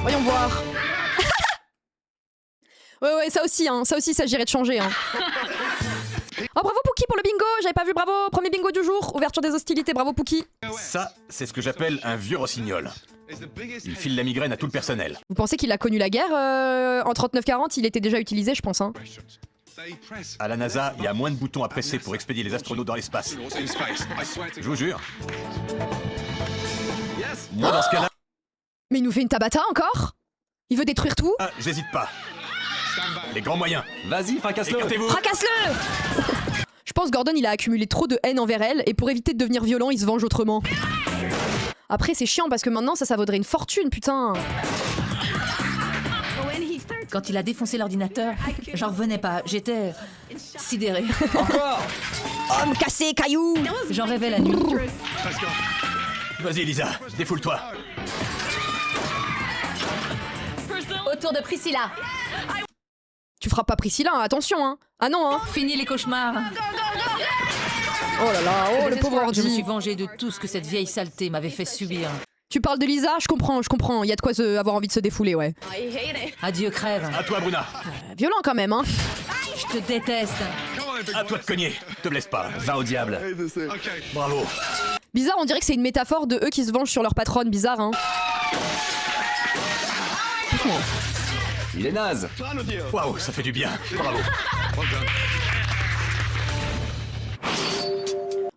Voyons voir. Ouais, ça aussi, ça j'irais de changer. Hein. Oh, bravo Pookie pour le bingo, j'avais pas vu, bravo, premier bingo du jour, ouverture des hostilités, bravo Pookie. Ça, c'est ce que j'appelle un vieux rossignol. Il file la migraine à tout le personnel. Vous pensez qu'il a connu la guerre en 39-40, il était déjà utilisé, je pense. Hein. À la NASA, il y a moins de boutons à presser pour expédier les astronautes dans l'espace. Je vous jure. Moi, dans ce cas-là... Mais il nous fait une tabata encore? Il veut détruire tout? Ah, j'hésite pas. Les grands moyens. Vas-y, fracasse-le. Écartez-vous. Fracasse-le! Je pense Gordon il a accumulé trop de haine envers elle et pour éviter de devenir violent, il se venge autrement. Après c'est chiant parce que maintenant ça vaudrait une fortune, putain. Quand il a défoncé l'ordinateur, j'en revenais pas. J'étais sidérée. Encore. Homme cassé, caillou! J'en rêvais la nuit. Vas-y, Lisa, défoule-toi. Autour de Priscilla. Tu frappes pas Priscilla, hein, attention hein. Ah non hein. Fini les cauchemars. Oh là là, oh le pauvre Je me suis ordi. vengée de tout ce que cette vieille saleté m'avait fait subir. Tu parles de Lisa, je comprends. Il y a de quoi avoir envie de se défouler, ouais. Adieu crève. À toi, Bruna. Violent quand même, hein. Je te déteste. À toi de cogner. Te blesse pas. Va au diable. Bravo. Bizarre, on dirait que c'est une métaphore de eux qui se vengent sur leur patronne, bizarre, hein. Doucement. Il est naze. Waouh, ça fait du bien. Bravo.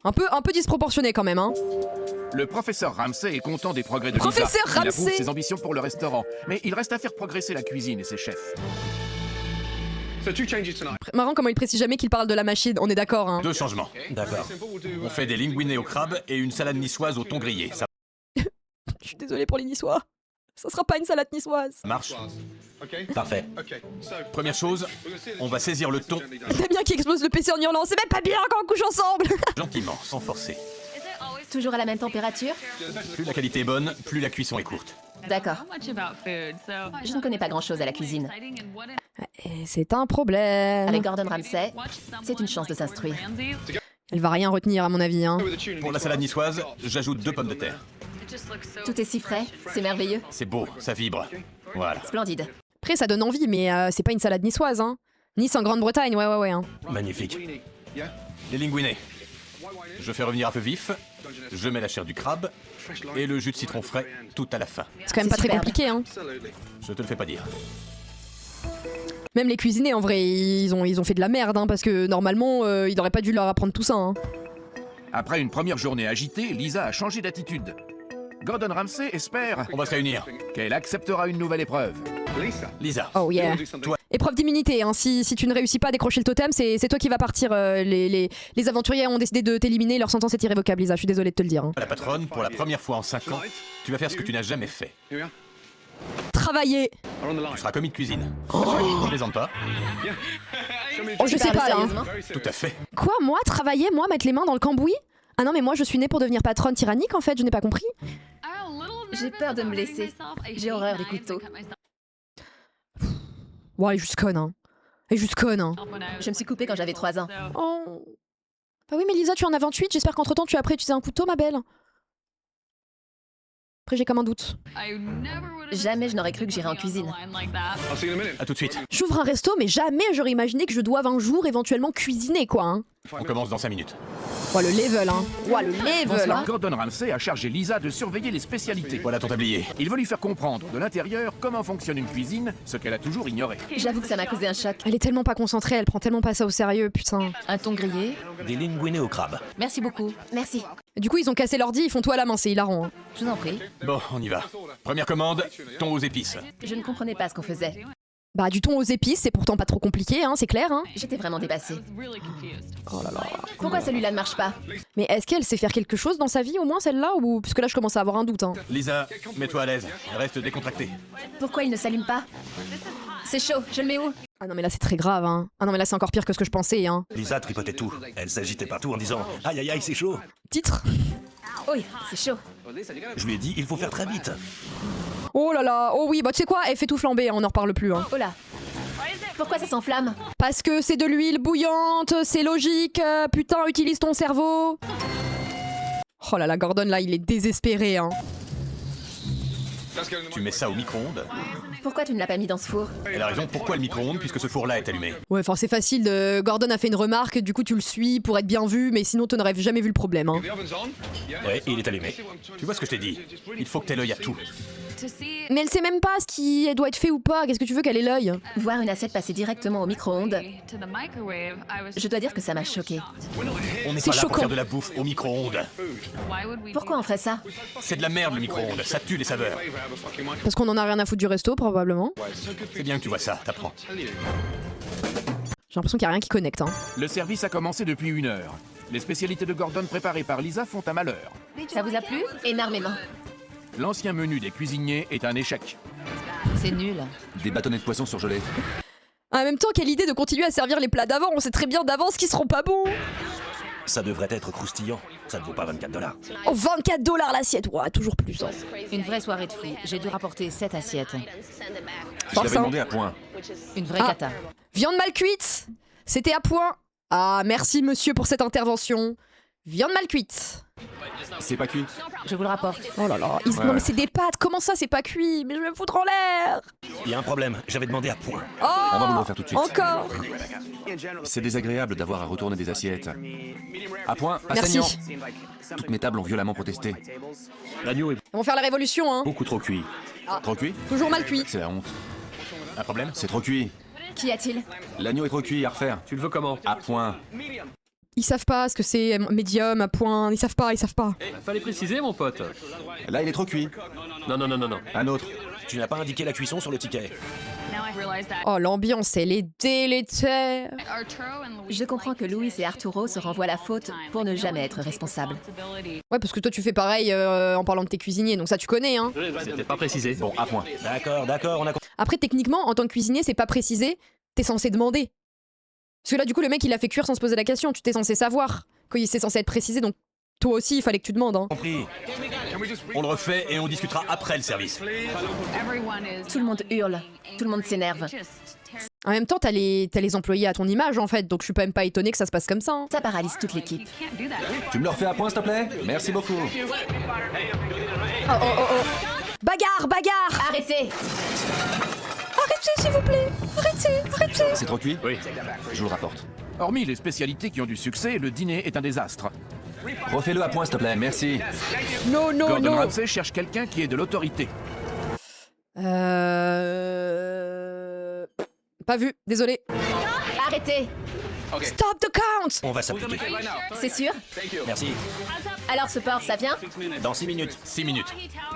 Un peu disproportionné quand même, hein. Le professeur Ramsay est content des progrès de Professeur Lisa. Il approuve Ramsay. ses ambitions pour le restaurant. Mais il reste à faire progresser la cuisine et ses chefs. Marrant comment il précise jamais qu'il parle de la machine, on est d'accord, hein. 2 changements. D'accord. On fait des linguinés au crabe et une salade niçoise au thon grillé. Ça Je suis désolée pour les niçois. Ça sera pas une salade niçoise. marche? Parfait. Première chose, on va saisir le thon Damien qui explose le PC en hurlant, c'est même pas bien quand on couche ensemble. gentiment, sans forcer. Toujours à la même température? Plus la qualité est bonne, plus la cuisson est courte. D'accord. Je ne connais pas grand-chose à la cuisine. Et c'est un problème. Avec Gordon Ramsay, c'est une chance de s'instruire. Elle va rien retenir à mon avis, hein. Pour la salade niçoise, j'ajoute 2 pommes de terre. Tout est si frais, c'est merveilleux. C'est beau, ça vibre. Voilà. Splendide. Après, ça donne envie, mais c'est pas une salade niçoise, hein. Nice en Grande-Bretagne, ouais. Hein. Magnifique. Les linguinés. Je fais revenir à feu vif, je mets la chair du crabe et le jus de citron frais tout à la fin. C'est quand même pas très superbe. compliqué, hein. Je te le fais pas dire. Même les cuisiniers, en vrai, ils ont fait de la merde, hein, parce que normalement, ils n'auraient pas dû leur apprendre tout ça, hein. Après une première journée agitée, Lisa a changé d'attitude. Gordon Ramsay espère On va se réunir. qu'elle acceptera une nouvelle épreuve. Lisa, Oh yeah. Toi. Épreuve d'immunité, hein. Si tu ne réussis pas à décrocher le totem, c'est toi qui vas partir. Les aventuriers ont décidé de t'éliminer, leur sentence est irrévocable, Lisa, je suis désolée de te le dire, hein. la patronne, pour la première fois en 5 ans, tu vas faire ce que tu n'as jamais fait. Travailler. Tu seras commis de cuisine. Je plaisante pas. Oh, je sais Parle pas, là, hein. sérieusement. Tout à fait. Quoi, moi, travailler, moi, mettre les mains dans le cambouis? Ah non, mais moi, je suis née pour devenir patronne tyrannique, en fait, je n'ai pas compris. J'ai peur de me blesser. J'ai horreur des couteaux. Ouais, elle est juste conne, hein. Elle est juste conne, hein. Je me suis coupée quand j'avais 3 ans. Oh. Bah oui, mais Lisa, tu en as 28, j'espère qu'entre-temps, tu as appris à utiliser un couteau, ma belle. Après, j'ai comme un doute. Jamais je n'aurais cru que j'irais en cuisine. À tout de suite. J'ouvre un resto, mais jamais j'aurais imaginé que je doive un jour éventuellement cuisiner, quoi, hein. On commence dans 5 minutes. Oh, le level, hein. Ouais, le level, hein. Gordon Ramsay a chargé Lisa de surveiller les spécialités. Voilà ton tablier. Il veut lui faire comprendre de l'intérieur comment fonctionne une cuisine, ce qu'elle a toujours ignoré. J'avoue que ça m'a causé un choc. Elle est tellement pas concentrée, elle prend tellement pas ça au sérieux, putain. Un thon grillé. Des linguinés au crabe. Merci beaucoup. Merci. Et du coup, ils ont cassé l'ordi, ils font tout à la main, c'est hilarant, hein. Je vous en prie. Bon, on y va. Première commande, thon aux épices. Je ne comprenais pas ce qu'on faisait. Bah, du thon aux épices, c'est pourtant pas trop compliqué, hein, c'est clair, hein. J'étais vraiment dépassée. Oh là là. Pourquoi celui-là ne marche pas? Mais est-ce qu'elle sait faire quelque chose dans sa vie, au moins celle-là, ou... Parce que là, je commence à avoir un doute, hein. Lisa, mets-toi à l'aise. Reste décontracté. Pourquoi il ne s'allume pas? C'est chaud, je le mets où? Ah non, mais là, c'est très grave, hein. Ah non, mais là, c'est encore pire que ce que je pensais, hein. Lisa tripotait tout. Elle s'agitait partout en disant « Aïe aïe aïe, c'est chaud Titre. Oui, c'est chaud. !» Je lui ai dit « Il faut faire très vite Oh là là, oh oui, bah tu sais quoi, elle fait tout flamber, hein, on en reparle plus, hein. Oh là. Pourquoi ça s'enflamme? Parce que c'est de l'huile bouillante, c'est logique, putain, utilise ton cerveau. Oh là là, Gordon, là, il est désespéré, hein. !» Tu mets ça au micro-ondes. Pourquoi tu ne l'as pas mis dans ce four? Elle a raison, pourquoi le micro-ondes puisque ce four-là est allumé? Ouais, enfin, c'est facile, Gordon a fait une remarque, du coup, tu le suis pour être bien vu, mais sinon, tu n'aurais jamais vu le problème, hein. Ouais, il est allumé. Tu vois ce que je t'ai dit? Il faut que t'aies l'œil à tout. Mais elle sait même pas ce qui doit être fait ou pas, qu'est-ce que tu veux qu'elle ait l'œil? Voir une assiette passer directement au micro-ondes, je dois dire que ça m'a choquée. On n'est C'est pas là pour choquant. faire de la bouffe au micro-ondes. Pourquoi on ferait ça? C'est de la merde le micro-ondes, ça tue les saveurs. Parce qu'on en a rien à foutre du resto, probablement. C'est bien que tu vois ça, t'apprends. J'ai l'impression qu'il y a rien qui connecte, hein. Le service a commencé depuis 1 heure. Les spécialités de Gordon préparées par Lisa font un malheur. Ça vous a plu? Énormément. L'ancien menu des cuisiniers est un échec. C'est nul. Des bâtonnets de poisson surgelés. En même temps, quelle idée de continuer à servir les plats d'avant, on sait très bien d'avance qu'ils seront pas bons. !» Ça devrait être croustillant. Ça ne vaut pas 24 $. Oh, 24 $ l'assiette, ouais, toujours plus, hein. Une vraie soirée de fou. J'ai dû rapporter 7 assiettes. Je Force, l'avais hein. demandé à point. Une vraie Ah. cata. Viande mal cuite, c'était à point. Ah, merci monsieur pour cette intervention. Viande mal cuite. C'est pas cuit. Je vous le rapporte. Oh là là, Ouais, non ouais. mais c'est des pâtes, comment ça c'est pas cuit? Mais je vais me foutre en l'air. Il y a un problème. J'avais demandé à point. Oh, On va vous le refaire tout de suite. encore. C'est désagréable d'avoir à retourner des assiettes. À point, à Merci. saignant. Toutes mes tables ont violemment protesté. L'agneau est Ils vont faire la révolution, hein. beaucoup trop cuit. Trop cuit? Toujours mal cuit. C'est la honte. Un problème? C'est trop cuit. Qu'y a-t-il? L'agneau est trop cuit, à refaire. Tu le veux comment? À point. Ils savent pas ce que c'est médium, à point, ils savent pas. Fallait préciser, mon pote. Là, il est trop cuit. Non, non, non, non, non. Un autre. Tu n'as pas indiqué la cuisson sur le ticket. Oh, l'ambiance, elle est délétère. Je comprends que Louis et Arturo se renvoient la faute pour ne jamais être responsables. Ouais, parce que toi tu fais pareil en parlant de tes cuisiniers, donc ça tu connais, hein. C'était pas précisé. Bon, à point. D'accord, on a... Après, techniquement, en tant que cuisinier, c'est pas précisé, t'es censé demander. Parce que là, du coup, le mec, il a fait cuire sans se poser la question, tu t'es censé savoir que c'est censé être précisé, donc toi aussi, il fallait que tu demandes, hein. compris. On le refait et on discutera après le service. Tout le monde hurle, tout le monde s'énerve. En même temps, t'as les employés à ton image, en fait, donc je suis même pas étonné que ça se passe comme ça. Hein. Ça paralyse toute l'équipe. Tu me le refais à point, s'il te plaît? Merci beaucoup. Oh. Bagarre, bagarre! Arrêtez! Arrêtez, s'il vous plaît! Arrêtez! C'est trop cuit? Oui. Je vous le rapporte. Hormis les spécialités qui ont du succès, le dîner est un désastre. Refais-le à point, s'il te plaît, merci. Non. Gordon Ramsay cherche quelqu'un qui ait de l'autorité. Pas vu, désolé. Arrêtez! Stop the count! On va s'appliquer. C'est sûr? Merci. Alors ce porc, ça vient? Dans 6 minutes. 6 minutes.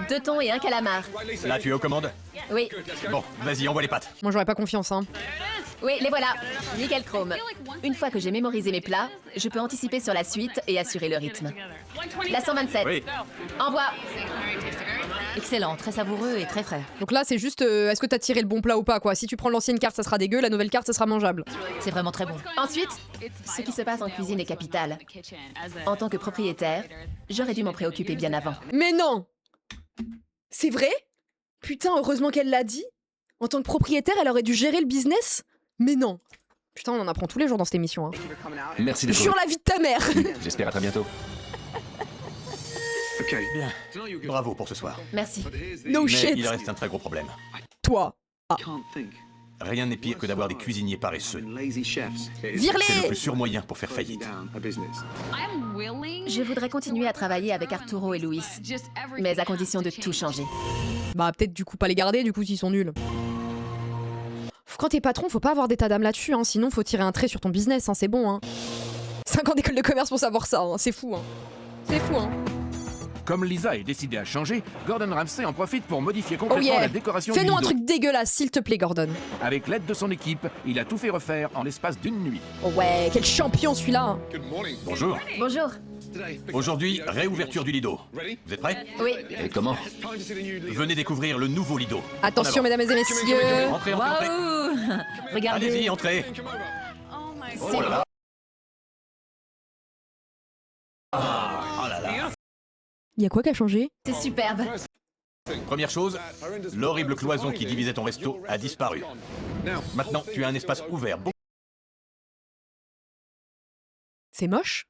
2 thons et un calamar. Là, tu es aux commandes? Oui. Bon, vas-y, envoie les pâtes. Moi, j'aurais pas confiance, hein. Oui, les voilà. Nickel chrome. Une fois que j'ai mémorisé mes plats, je peux anticiper sur la suite et assurer le rythme. La 127. Oui. Envoie. Excellent, très savoureux et très frais. Donc là, c'est juste, est-ce que t'as tiré le bon plat ou pas, quoi. Si tu prends l'ancienne carte, ça sera dégueu, la nouvelle carte, ça sera mangeable. C'est vraiment très bon. Ensuite, ce qui se passe en cuisine est capital. En tant que propriétaire, j'aurais dû m'en préoccuper bien avant. Mais non! C'est vrai? Putain, heureusement qu'elle l'a dit. En tant que propriétaire, elle aurait dû gérer le business? Mais non. Putain, on en apprend tous les jours dans cette émission. Hein. Merci d'être Sur la vie de ta mère! J'espère à très bientôt. Bien. Bravo pour ce soir. Merci. No Mais shit! il reste un très gros problème. Toi. Rien n'est pire que d'avoir des cuisiniers paresseux. C'est le Vire-les! plus sûr moyen pour faire faillite. Je voudrais continuer à travailler avec Arturo et Luis, mais à condition de tout changer. Bah, peut-être du coup pas les garder, du coup, s'ils sont nuls. Quand t'es patron, faut pas avoir d'état d'âme là-dessus, hein, sinon faut tirer un trait sur ton business, hein, c'est bon. Hein. 5 ans d'école de commerce pour savoir ça, hein, c'est fou. Hein. C'est fou, hein. Comme Lisa est décidée à changer, Gordon Ramsay en profite pour modifier complètement la décoration du Fais-nous un Lido. truc dégueulasse, s'il te plaît, Gordon. Avec l'aide de son équipe, il a tout fait refaire en l'espace d'une nuit. Oh ouais, quel champion celui-là. Hein. Bonjour. Bonjour. Aujourd'hui, réouverture du Lido. Vous êtes prêts? Oui. Et comment? Venez découvrir le nouveau Lido. Attention, En avant. mesdames et messieurs. Entrez. Waouh! Regardez. Allez-y, entrez. Oh là là. Oh là là. Il y a quoi qui a changé? C'est superbe. Première chose, l'horrible cloison qui divisait ton resto a disparu. Maintenant, tu as un espace ouvert. C'est moche?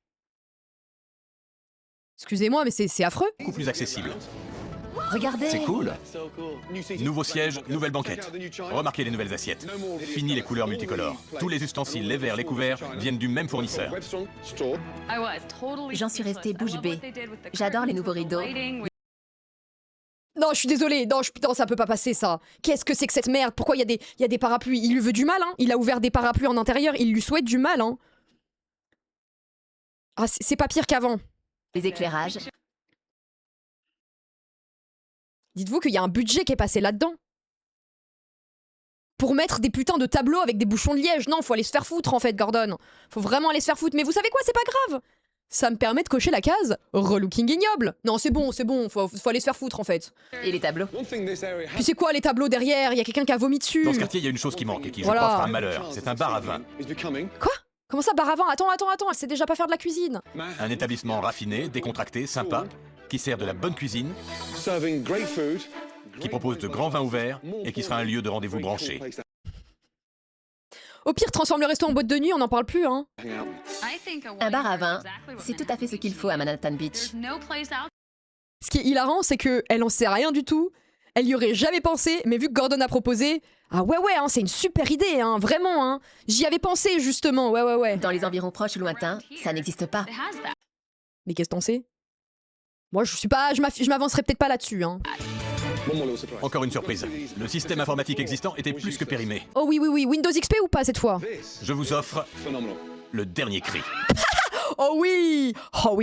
Excusez-moi, mais c'est affreux. Beaucoup plus accessible. Regardez. C'est cool. Nouveau siège, nouvelle banquette. Remarquez les nouvelles assiettes. Fini les couleurs multicolores. Tous les ustensiles, les verres, les couverts viennent du même fournisseur. J'en suis restée bouche bée. J'adore les nouveaux rideaux. Non, je suis désolée. Non, putain, ça peut pas passer, ça. Qu'est-ce que c'est que cette merde? Pourquoi il y a des parapluies? Il lui veut du mal, hein. Il a ouvert des parapluies en intérieur. Il lui souhaite du mal, hein. Ah, c'est pas pire qu'avant. Les éclairages. Dites-vous qu'il y a un budget qui est passé là-dedans. Pour mettre des putains de tableaux avec des bouchons de liège. Non, faut aller se faire foutre, en fait, Gordon. Faut vraiment aller se faire foutre. Mais vous savez quoi, c'est pas grave. Ça me permet de cocher la case relooking ignoble. Non, c'est bon, faut aller se faire foutre, en fait. Et les tableaux. Puis c'est quoi les tableaux derrière? Il y a quelqu'un qui a vomi dessus. Dans ce quartier, il y a une chose qui manque et qui, Voilà. je crois, fera un malheur. C'est un bar à vin. Quoi? Comment ça, bar à vin? Attends, elle sait déjà pas faire de la cuisine. Un établissement raffiné, décontracté, sympa, qui sert de la bonne cuisine, qui propose de grands vins ouverts et qui sera un lieu de rendez-vous branché. Au pire, transforme le resto en boîte de nuit, on n'en parle plus, hein. Un bar à vin, c'est tout à fait ce qu'il faut à Manhattan Beach. Ce qui est hilarant, c'est que elle en sait rien du tout. Elle y aurait jamais pensé, mais vu que Gordon a proposé, ah ouais, hein, c'est une super idée, hein, vraiment, hein. J'y avais pensé, justement, ouais. Dans les environs proches ou lointains, ça n'existe pas. Mais qu'est-ce que t'en sais? Moi, je m'avancerai peut-être pas là-dessus, hein. Encore une surprise. Le système informatique existant était plus que périmé. Oh oui, Windows XP ou pas cette fois? Je vous offre le dernier cri. Oh oui,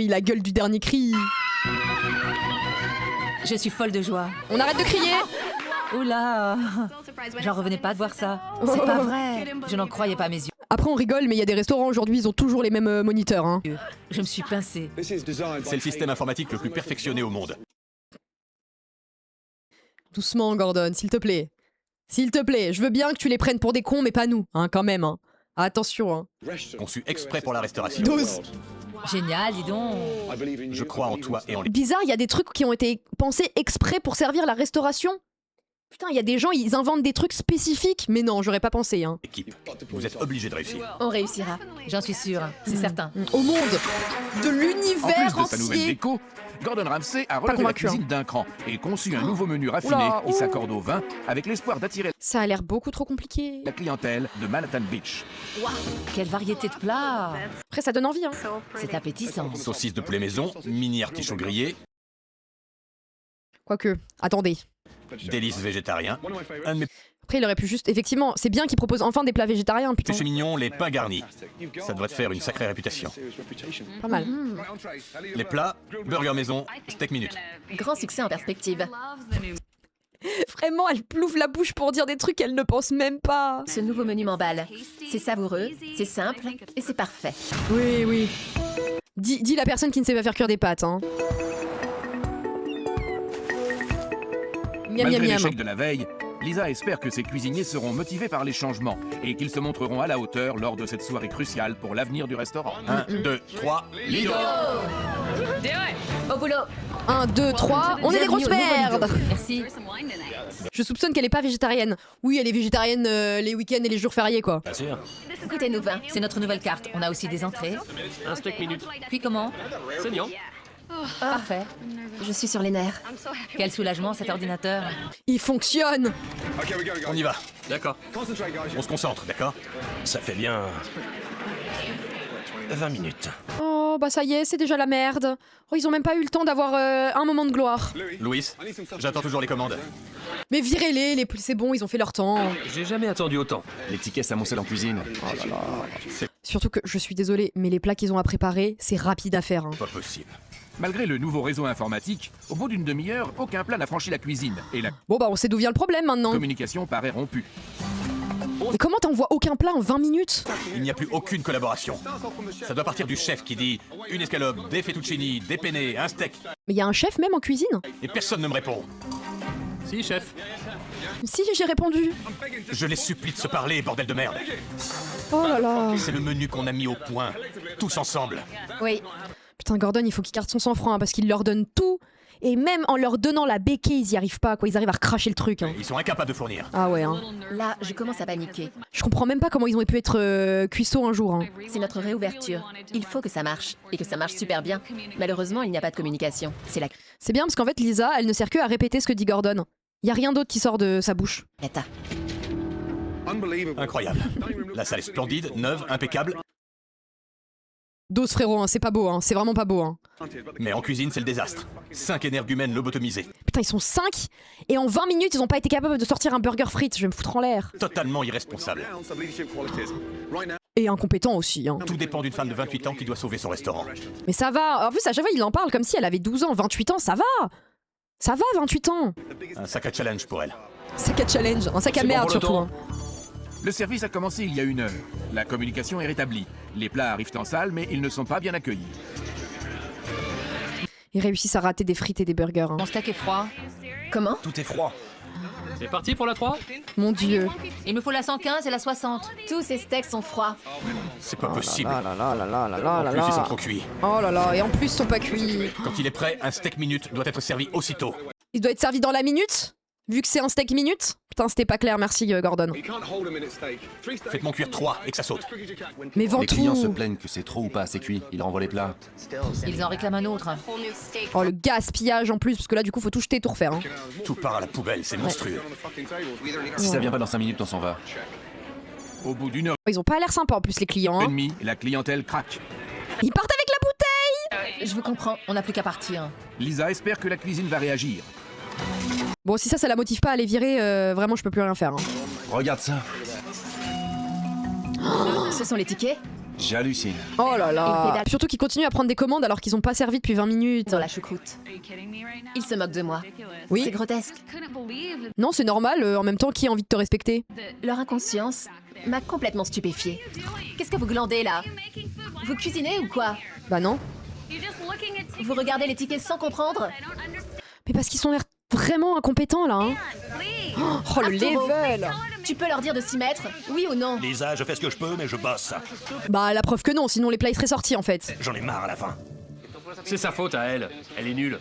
la gueule du dernier cri. Je suis folle de joie. On arrête de crier. Oula! J'en revenais pas de voir ça. C'est pas vrai. Je n'en croyais pas à mes yeux. Après on rigole, mais il y a des restaurants aujourd'hui, ils ont toujours les mêmes moniteurs, hein. Je me suis pincée. C'est le système informatique le plus perfectionné au monde. Doucement, Gordon, s'il te plaît. S'il te plaît, je veux bien que tu les prennes pour des cons, mais pas nous, hein, quand même, hein. Attention, hein. Conçu exprès pour la restauration. 12. Génial, dis donc. Je crois en toi et en les... Bizarre, il y a des trucs qui ont été pensés exprès pour servir la restauration. Putain, il y a des gens, ils inventent des trucs spécifiques. Mais non, j'aurais pas pensé. Hein. Équipe, vous êtes obligés de réussir. On réussira. J'en suis sûre, c'est certain. Au monde, de En l'univers plus de sa nouvelle entier. déco, Gordon Ramsay a relevé la convaincu, cuisine d'un cran et conçu un nouveau menu raffiné Oula, qui s'accorde au vin avec l'espoir d'attirer Ça a l'air beaucoup trop compliqué. la clientèle de Manhattan Beach. Quelle variété de plats! Après, ça donne envie. Hein. C'est appétissant. Saucisse de poulet maison, mini artichaut grillé, Quoique, attendez. délices végétariens, un de mes Après, il aurait pu juste. Effectivement, c'est bien qu'il propose enfin des plats végétariens, putain. péchés mignons, les pains garnis. Ça devrait te faire une sacrée réputation. Pas mal. Les plats, burger maison, steak minute. Grand succès en perspective. Vraiment, elle plouffe la bouche pour dire des trucs qu'elle ne pense même pas. Ce nouveau menu m'emballe. C'est savoureux, c'est simple et c'est parfait. Oui, oui. Dis la personne qui ne sait pas faire cuire des pâtes. Hein. Miam, Malgré miam, miam. l'échec de la veille, Lisa espère que ses cuisiniers seront motivés par les changements et qu'ils se montreront à la hauteur lors de cette soirée cruciale pour l'avenir du restaurant. 1, 2, 3, Lido. Au boulot. 1, 2, 3, on est des Bienvenue grosses au nouveau merdes. Lido. Merci. Je soupçonne qu'elle est pas végétarienne. Oui, elle est végétarienne les week-ends et les jours fériés, quoi. Bien sûr. Goûtez-nous vin. C'est notre nouvelle carte. On a aussi des entrées. Un steak minute. Puis comment? Saignant. Parfait. Je suis sur les nerfs. Quel soulagement cet ordinateur. Il fonctionne. On y va. D'accord. On se concentre, d'accord? Ça fait bien 20 minutes. Oh, bah ça y est, c'est déjà la merde. Oh, ils ont même pas eu le temps d'avoir un moment de gloire. Louis, j'attends toujours les commandes. Mais virez-les, c'est bon, ils ont fait leur temps. J'ai jamais attendu autant. Les tickets s'amoncellent en cuisine. Surtout que, je suis désolée, mais les plats qu'ils ont à préparer, c'est rapide à faire. Hein. Pas possible. Malgré le nouveau réseau informatique, au bout d'une demi-heure, aucun plat n'a franchi la cuisine et la Bon, bah on sait d'où vient le problème maintenant. communication paraît rompue. Mais comment t'envoies aucun plat en 20 minutes? Il n'y a plus aucune collaboration. Ça doit partir du chef qui dit une escalope, des fettuccini, des penne, un steak. Mais y a un chef même en cuisine? Et personne ne me répond. Si, chef. Si, j'ai répondu. Je les supplie de se parler, bordel de merde. Oh là là. C'est le menu qu'on a mis au point, tous ensemble. Oui. Putain, Gordon, il faut qu'il garde son sang-froid hein, parce qu'il leur donne tout. Et même en leur donnant la béquille, ils y arrivent pas, quoi. Ils arrivent à recracher le truc. Hein. Ils sont incapables de fournir. Ah ouais, hein. Là, je commence à paniquer. Je comprends même pas comment ils ont pu être cuistots un jour. Hein. C'est notre réouverture. Il faut que ça marche. Et que ça marche super bien. Malheureusement, il n'y a pas de communication. C'est la C'est bien parce qu'en fait, Lisa, elle ne sert que à répéter ce que dit Gordon. Y a rien d'autre qui sort de sa bouche. cata. Incroyable. La salle est splendide, neuve, impeccable. Dose frérot, hein, c'est pas beau, hein. C'est vraiment pas beau. Hein. Mais en cuisine, c'est le désastre. 5 énergumènes lobotomisés. Putain, ils sont 5 et en 20 minutes, ils ont pas été capables de sortir un burger frites. Je vais me foutre en l'air. Totalement irresponsables. Et incompétents aussi. Hein. Tout dépend d'une femme de 28 ans qui doit sauver son restaurant. Mais ça va. En plus, à chaque fois, il en parle comme si elle avait 12 ans. 28 ans, ça va. Ça va, 28 ans. Un sacré challenge pour elle. Sac à challenge, un sac à C'est bon merde pour le surtout. temps. Hein. Le service a commencé il y a 1 heure. La communication est rétablie. Les plats arrivent en salle, mais ils ne sont pas bien accueillis. Ils réussissent à rater des frites et des burgers. Hein. Mon steak est froid. Comment? Tout est froid. C'est parti pour la 3? Mon dieu. Il me faut la 115 et la 60. Tous ces steaks sont froids. C'est pas possible. là là là là là là En là plus, ils sont là. trop cuits. Oh là là, et en plus, ils sont pas cuits. Quand il est prêt, un steak minute doit être servi aussitôt. Il doit être servi dans la minute? Vu que c'est un steak minute? Putain, c'était pas clair, merci Gordon. Faites-moi cuire 3 et que ça saute. Mais Les clients se Ventoux. plaignent que c'est trop ou pas assez cuit. Ils renvoient les plats. Ils en réclament un autre. Oh, le gaspillage en plus, parce que là, du coup, faut tout jeter, tout refaire. Hein. Tout part à la poubelle, c'est monstrueux. Si ça vient pas dans 5 minutes, on s'en va. Au bout d'1 heure Ils ont pas l'air sympas en plus, les clients. et Hein. demie, la clientèle craque. Ils partent avec la bouteille! Je vous comprends. On n'a plus qu'à partir. Lisa espère que la cuisine va réagir. Bon, si ça la motive pas à les virer, vraiment, je peux plus rien faire. Hein. Regarde ça. Ce sont les tickets J'hallucine. Oh là Il là. pédale. Surtout qu'ils continuent à prendre des commandes alors qu'ils ont pas servi depuis 20 minutes. dans la choucroute. Ils se moquent de moi. Oui. C'est grotesque. Non, c'est normal, en même temps, qui a envie de te respecter? Leur inconscience m'a complètement stupéfiée. Qu'est-ce que vous glandez là? Vous cuisinez ou quoi? Bah non. Vous regardez les tickets sans comprendre? Mais parce qu'ils sont l'air vraiment incompétents là. Hein. Oh le Arturo, level! Tu peux leur dire de s'y mettre? Oui ou non? Lisa, je fais ce que je peux, mais je bosse. Bah la preuve que non, sinon les plats ils seraient sortis en fait. J'en ai marre à la fin. C'est sa faute à elle. Elle est nulle.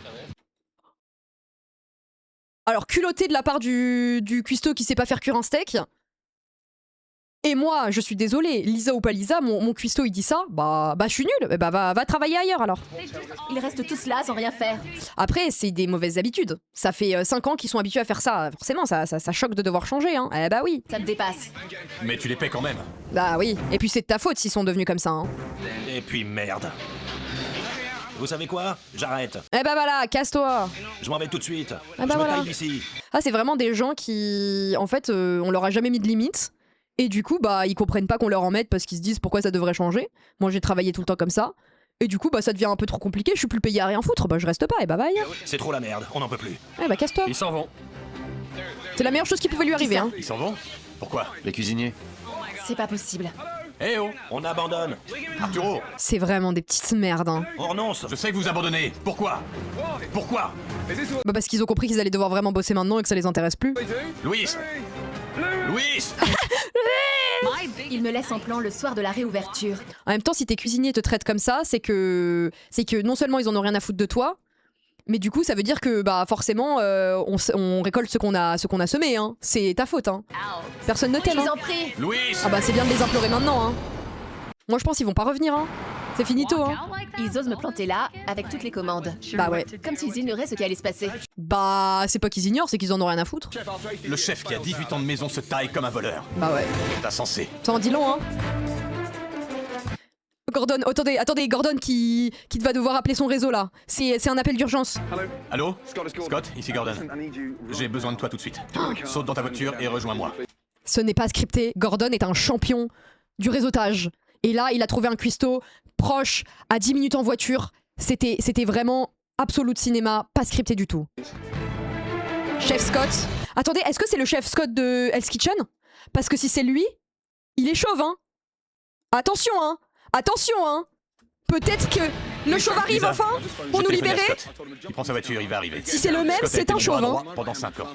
Alors culotté de la part du cuistot qui sait pas faire cuire un steak. Et moi, je suis désolée, Lisa ou pas Lisa, mon cuistot il dit ça, bah je suis nulle, bah va travailler ailleurs alors. Ils restent tous là sans rien faire. Après, c'est des mauvaises habitudes. Ça fait 5 ans qu'ils sont habitués à faire ça, forcément ça choque de devoir changer, hein. Eh bah oui. Ça me dépasse. Mais tu les paies quand même. Bah oui, et puis c'est de ta faute s'ils sont devenus comme ça, hein. Et puis merde. Vous savez quoi? J'arrête. Eh bah voilà, casse-toi. Je m'en vais tout de suite. Ah bah je me voilà. taille d'ici. Ah, c'est vraiment des gens qui, en fait, on leur a jamais mis de limites. Et du coup, bah, ils comprennent pas qu'on leur en mette parce qu'ils se disent pourquoi ça devrait changer. Moi, j'ai travaillé tout le temps comme ça. Et du coup, bah, ça devient un peu trop compliqué. Je suis plus payé à rien foutre. Bah, je reste pas. Et bah, bye. C'est trop la merde, on n'en peut plus. Eh bah, casse-toi. Ils s'en vont. C'est la meilleure chose qui pouvait lui arriver, hein. Ils s'en vont? Pourquoi? Les cuisiniers. C'est pas possible. Eh oh! On abandonne. Arturo! C'est vraiment des petites merdes, hein. On renonce. Je sais que vous abandonnez. Pourquoi? Pourquoi? Bah, parce qu'ils ont compris qu'ils allaient devoir vraiment bosser maintenant et que ça les intéresse plus. Louis! Louis! Ils me laissent en plan le soir de la réouverture. En même temps, si tes cuisiniers te traitent comme ça, c'est que non seulement ils en ont rien à foutre de toi, mais du coup, ça veut dire que bah forcément, on récolte ce qu'on a semé, hein. C'est ta faute, hein. Personne ne Je t'aime, vous hein. en prie. Louis! Ah bah c'est bien de les implorer maintenant, hein. Moi je pense qu'ils vont pas revenir, hein. C'est finito, hein. Ils osent me planter là, avec toutes les commandes. Bah ouais. Comme s'ils ignoraient ce qui allait se passer. Bah c'est pas qu'ils ignorent, c'est qu'ils en ont rien à foutre. Le chef qui a 18 ans de maison se taille comme un voleur. Bah ouais. C'est insensé. Ça en dit long, hein. Gordon, attendez, Gordon qui va devoir appeler son réseau là. C'est un appel d'urgence. Allô? Scott, ici Gordon. J'ai besoin de toi tout de suite. Saute dans ta voiture et rejoins-moi. Ce n'est pas scripté, Gordon est un champion du réseautage. Et là, il a trouvé un cuistot proche, à 10 minutes en voiture. C'était vraiment absolu de cinéma, pas scripté du tout. Chef Scott. Attendez, est-ce que c'est le chef Scott de Hell's Kitchen? Parce que si c'est lui, il est chauve, hein. Attention, hein. Attention, hein. Peut-être que le chauve arrive Lisa, enfin pour j'ai nous téléphoné à libérer. Scott. Il prend sa voiture, il va arriver. Si c'est le même, Scott a c'est été un mon chauve, bras hein. droit pendant 5 ans.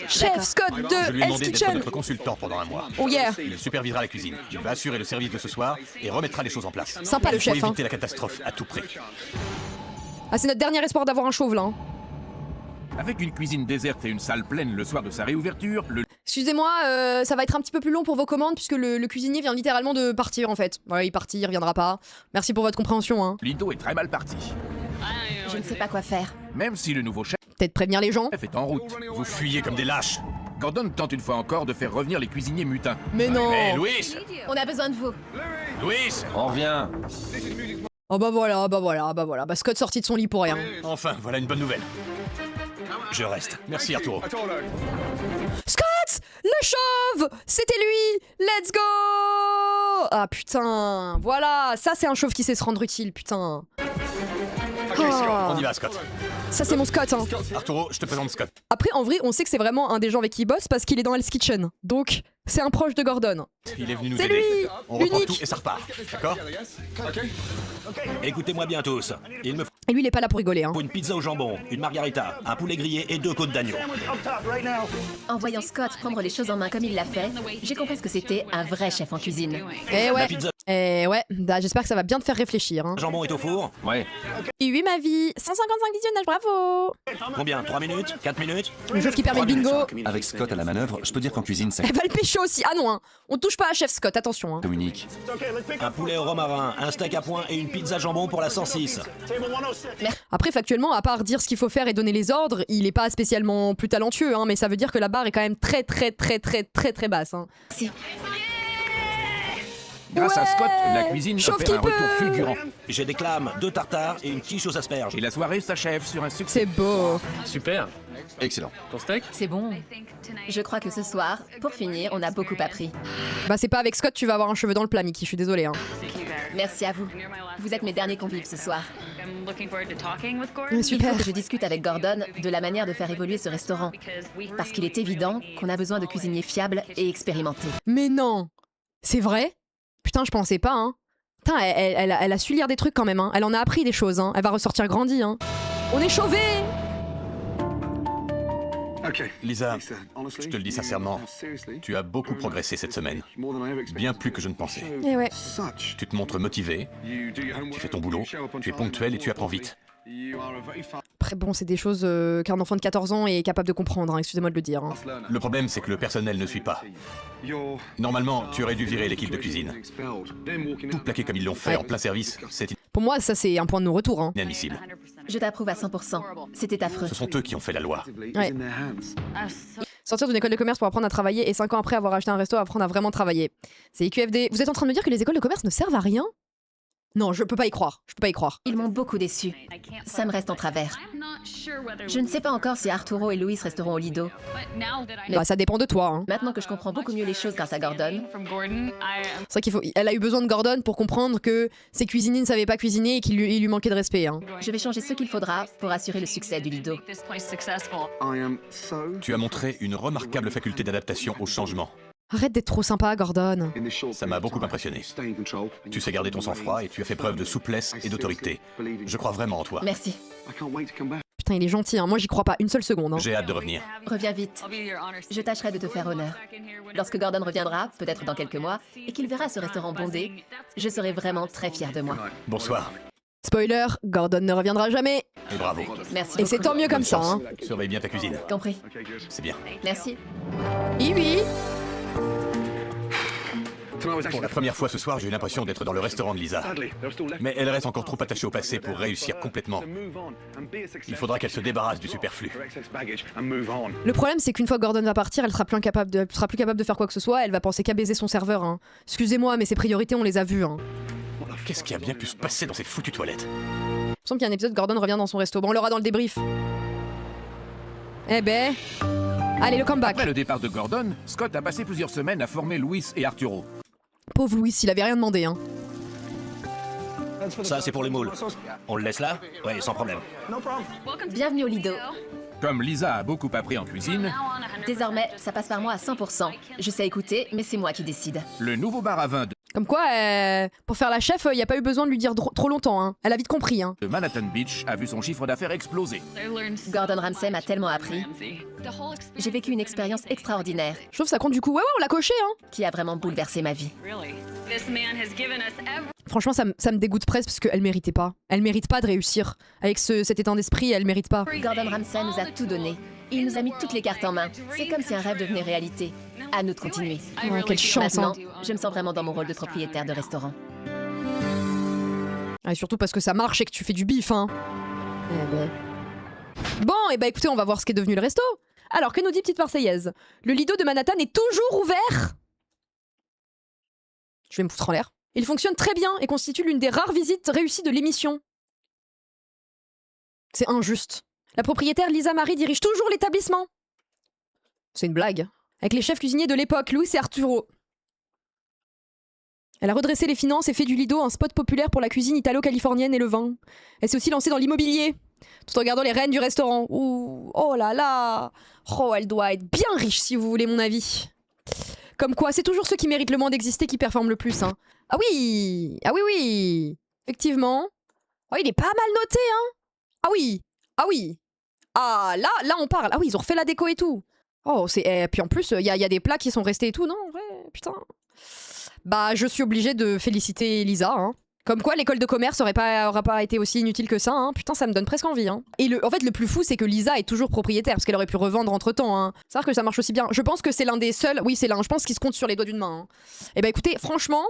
Chef Scott Je lui de ai Hell's demandé d'être Kitchen. notre consultant pendant un mois. Oh yeah. Il supervisera la cuisine. Il va assurer le service de ce soir et remettra les choses en place. Sympa, le Il faut chef, hein. éviter la catastrophe à tout prix. Ah, c'est notre dernier espoir d'avoir un chauve là, hein. Avec une cuisine déserte et une salle pleine le soir de sa réouverture, le Excusez-moi, ça va être un petit peu plus long pour vos commandes puisque le cuisinier vient littéralement de partir en fait. Voilà, il est parti, il reviendra pas. Merci pour votre compréhension, hein. Lido est très mal parti. Je ne sais pas quoi faire. Même si le nouveau chef Peut-être prévenir les gens. est en route. Vous fuyez comme des lâches. Gordon tente une fois encore de faire revenir les cuisiniers mutins. Mais non. Hé, Louis! On a besoin de vous. Louis! On revient. Oh bah voilà. Bah Scott sorti de son lit pour rien. Enfin, voilà une bonne nouvelle. Je reste. Merci Arturo. Scott, le chauve, c'était lui. Let's go. Ah putain, voilà, ça c'est un chauve qui sait se rendre utile, putain. Ah, On y va, Scott. ça c'est mon Scott, hein. Arturo, je te présente Scott. Après, en vrai, on sait que c'est vraiment un des gens avec qui il bosse parce qu'il est dans Hell's Kitchen. Donc, c'est un proche de Gordon. Il est venu nous C'est aider. lui, On reprend l'unique. tout et ça repart. D'accord? Écoutez-moi bien tous. Il me Et lui, il est pas là pour rigoler, hein. faut une pizza au jambon, une margarita, un poulet grillé et 2 côtes d'agneau. En voyant Scott prendre les choses en main comme il l'a fait, j'ai compris que c'était un vrai chef en cuisine. Eh La ouais, pizza bah, j'espère que ça va bien te faire réfléchir, hein. au jambon est au four. Ouais. Et oui, ma vie, 155 visionnages, bravo. Combien? 3 minutes? 4 minutes? Le chauve qui permet le bingo. Avec Scott à la manœuvre, je peux dire qu'en cuisine, ça Elle va le pécho aussi. Ah non, hein. On touche pas à Chef Scott, attention, hein. communique. Un poulet au romarin, un steak à point et une pizza jambon pour la 106. Après, factuellement, à part dire ce qu'il faut faire et donner les ordres, il est pas spécialement plus talentueux, hein, mais ça veut dire que la barre est quand même très basse, hein. Si. Grâce à Ouais, Scott, la cuisine chauffe opère un qui peut. retour fulgurant. J'ai des clames, 2 tartares et une quiche aux asperges. Et la soirée s'achève sur un succès. C'est beau. Super. Excellent. Ton steak? C'est bon. Je crois que ce soir, pour finir, on a beaucoup appris. Bah, c'est pas avec Scott, tu vas avoir un cheveu dans le plat, Mickey, je suis désolée, hein. Merci à vous. Vous êtes mes derniers convives ce soir. Ouais, Il super. faut que je discute avec Gordon de la manière de faire évoluer ce restaurant. Parce qu'il est évident qu'on a besoin de cuisiniers fiables et expérimentés. Mais non. C'est vrai? Putain, je pensais pas, hein. Putain, elle a su lire des trucs quand même, hein. Elle en a appris des choses, hein. Elle va ressortir grandie, hein. On est chauvés. Lisa, je te le dis sincèrement, tu as beaucoup progressé cette semaine. Bien plus que je ne pensais. Eh ouais. Tu te montres motivé, tu fais ton boulot, tu es ponctuel et tu apprends vite. Après bon, c'est des choses qu'un enfant de 14 ans est capable de comprendre, hein, excusez-moi de le dire. Hein. Le problème, c'est que le personnel ne suit pas. Normalement, tu aurais dû virer l'équipe de cuisine. Tout plaqué comme ils l'ont fait en plein service, c'est Pour moi, ça c'est un point de non-retour. Hein. inadmissible. Je t'approuve à 100%. C'était affreux. Ce sont eux qui ont fait la loi. Ouais. Sortir d'une école de commerce pour apprendre à travailler et 5 ans après avoir acheté un resto apprendre à vraiment travailler. C'est IQFD. Vous êtes en train de me dire que les écoles de commerce ne servent à rien? Non, je peux pas y croire. Je peux pas y croire. Ils m'ont beaucoup déçu. Ça me reste en travers. Je ne sais pas encore si Arturo et Louis resteront au Lido. Bah, ça dépend de toi. Hein. Maintenant que je comprends beaucoup mieux les choses grâce à Gordon, C'est vrai qu'il faut. Elle a eu besoin de Gordon pour comprendre que ses cuisiniers ne savaient pas cuisiner et qu'il lui manquait de respect. Hein. je vais changer ce qu'il faudra pour assurer le succès du Lido. Tu as montré une remarquable faculté d'adaptation au changement. Arrête d'être trop sympa, Gordon. Ça m'a beaucoup impressionné. Tu sais garder ton sang-froid et tu as fait preuve de souplesse et d'autorité. Je crois vraiment en toi. Merci. Putain, il est gentil. Hein. Moi, j'y crois pas une seule seconde. Hein. J'ai hâte de revenir. Reviens vite. Je tâcherai de te faire honneur. Lorsque Gordon reviendra, peut-être dans quelques mois, et qu'il verra ce restaurant bondé, je serai vraiment très fière de moi. Bonsoir. Spoiler, Gordon ne reviendra jamais. Et bravo. Merci Et c'est beaucoup. tant mieux comme ça. Hein. Surveille bien ta cuisine. Compris. C'est bien. Merci. Oui, oui. Pour la première fois ce soir, j'ai eu l'impression d'être dans le restaurant de Lisa. Mais elle reste encore trop attachée au passé pour réussir complètement. Il faudra qu'elle se débarrasse du superflu. Le problème, c'est qu'une fois que Gordon va partir, elle sera plus capable de faire quoi que ce soit. Elle va penser qu'à baiser son serveur. Hein. Excusez-moi, mais ses priorités, on les a vues. Hein. Qu'est-ce qui a bien pu se passer dans ces foutues toilettes? Il me semble qu'il y a un épisode, Gordon revient dans son resto. Bon, on l'aura dans le débrief. Eh ben... Allez, le comeback. Après le départ de Gordon, Scott a passé plusieurs semaines à former Louis et Arturo. Pauvre Louis, il avait rien demandé. Hein. Ça, c'est pour les moules. On le laisse là? Oui, sans problème. Bienvenue au Lido. Comme Lisa a beaucoup appris en cuisine, Désormais, ça passe par moi à 100%. Je sais écouter, mais c'est moi qui décide. le nouveau bar à vin Comme quoi, pour faire la chef, il n'y a pas eu besoin de lui dire trop longtemps. Hein. Elle a vite compris. Hein. de Manhattan Beach a vu son chiffre d'affaires exploser. Gordon Ramsay m'a tellement appris. J'ai vécu une expérience extraordinaire Je trouve que ça compte du coup. Ouais, on l'a coché. Hein. qui a vraiment bouleversé ma vie. Franchement, ça me dégoûte presque parce qu'elle méritait pas. Elle mérite pas de réussir. Avec cet état d'esprit, elle mérite pas. Gordon Ramsay nous a tout donné. Il nous a mis toutes les cartes en main. C'est comme si un rêve devenait réalité. À nous de continuer. Ouais, quelle chance. Maintenant, Hein. je me sens vraiment dans mon rôle de propriétaire de restaurant. Et surtout parce que ça marche et que tu fais du bif. Hein. Eh ben. Bon, et bah écoutez, on va voir ce qu'est devenu le resto. Alors, que nous dit Petite Marseillaise? Le Lido de Manhattan est toujours ouvert. Je vais me foutre en l'air. Il fonctionne très bien et constitue l'une des rares visites réussies de l'émission. C'est injuste. La propriétaire Lisa Marie dirige toujours l'établissement. C'est une blague. Avec les chefs cuisiniers de l'époque, Louis et Arturo. Elle a redressé les finances et fait du Lido un spot populaire pour la cuisine italo-californienne et le vin. Elle s'est aussi lancée dans l'immobilier, tout en regardant les reines du restaurant. Ouh, oh là là. Oh, elle doit être bien riche si vous voulez mon avis. Comme quoi, c'est toujours ceux qui méritent le moins d'exister qui performent le plus. Hein. Ah oui, ah oui, oui. Effectivement. Oh, il est pas mal noté, hein. Ah oui, ah oui. Ah, là on parle. Ah oui, ils ont refait la déco et tout. Oh, c'est... puis en plus, il y a des plats qui sont restés et tout. Non, ouais, putain. Bah, je suis obligée de féliciter Lisa, hein. Comme quoi, l'école de commerce aura pas été aussi inutile que ça, hein. Putain, ça me donne presque envie, hein. Et en fait, le plus fou, c'est que Lisa est toujours propriétaire, parce qu'elle aurait pu revendre entre-temps, hein. C'est vrai que ça marche aussi bien. Je pense que c'est l'un des seuls... Oui, c'est l'un, je pense, qui se compte sur les doigts d'une main, hein. Et bah écoutez, franchement,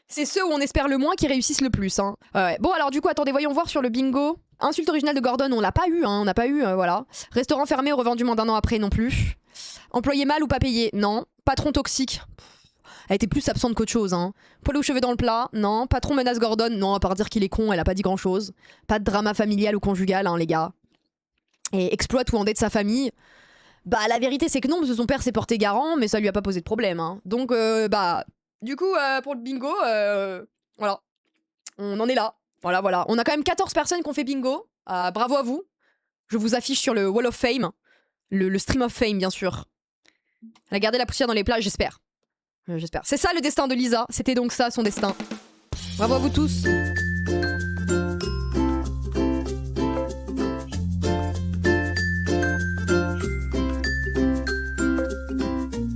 c'est ceux où on espère le moins qui réussissent le plus, hein. Ouais. Bon, alors du coup, attendez, voyons voir sur le bingo. Insulte originale de Gordon, on l'a pas eu, hein. On n'a pas eu, voilà. Restaurant fermé ou revendu moins d'un an après, non plus. Employé mal ou pas payé, non. Patron toxique. Elle était plus absente qu'autre chose, hein. Poil aux cheveux dans le plat, non. Patron menace Gordon, non, à part dire qu'il est con, elle a pas dit grand chose. Pas de drama familial ou conjugal, hein, les gars. Et exploite ou endette sa famille. Bah, la vérité, c'est que non, parce que son père s'est porté garant, mais ça lui a pas posé de problème, hein. Donc, bah, du coup, pour le bingo, voilà. On en est là. Voilà, voilà. On a quand même 14 personnes qui ont fait bingo. Bravo à vous. Je vous affiche sur le Wall of Fame. Le Stream of Fame, bien sûr. Elle a gardé la poussière dans les plats, j'espère. J'espère. C'est ça le destin de Lisa. C'était donc ça son destin. Bravo à vous tous.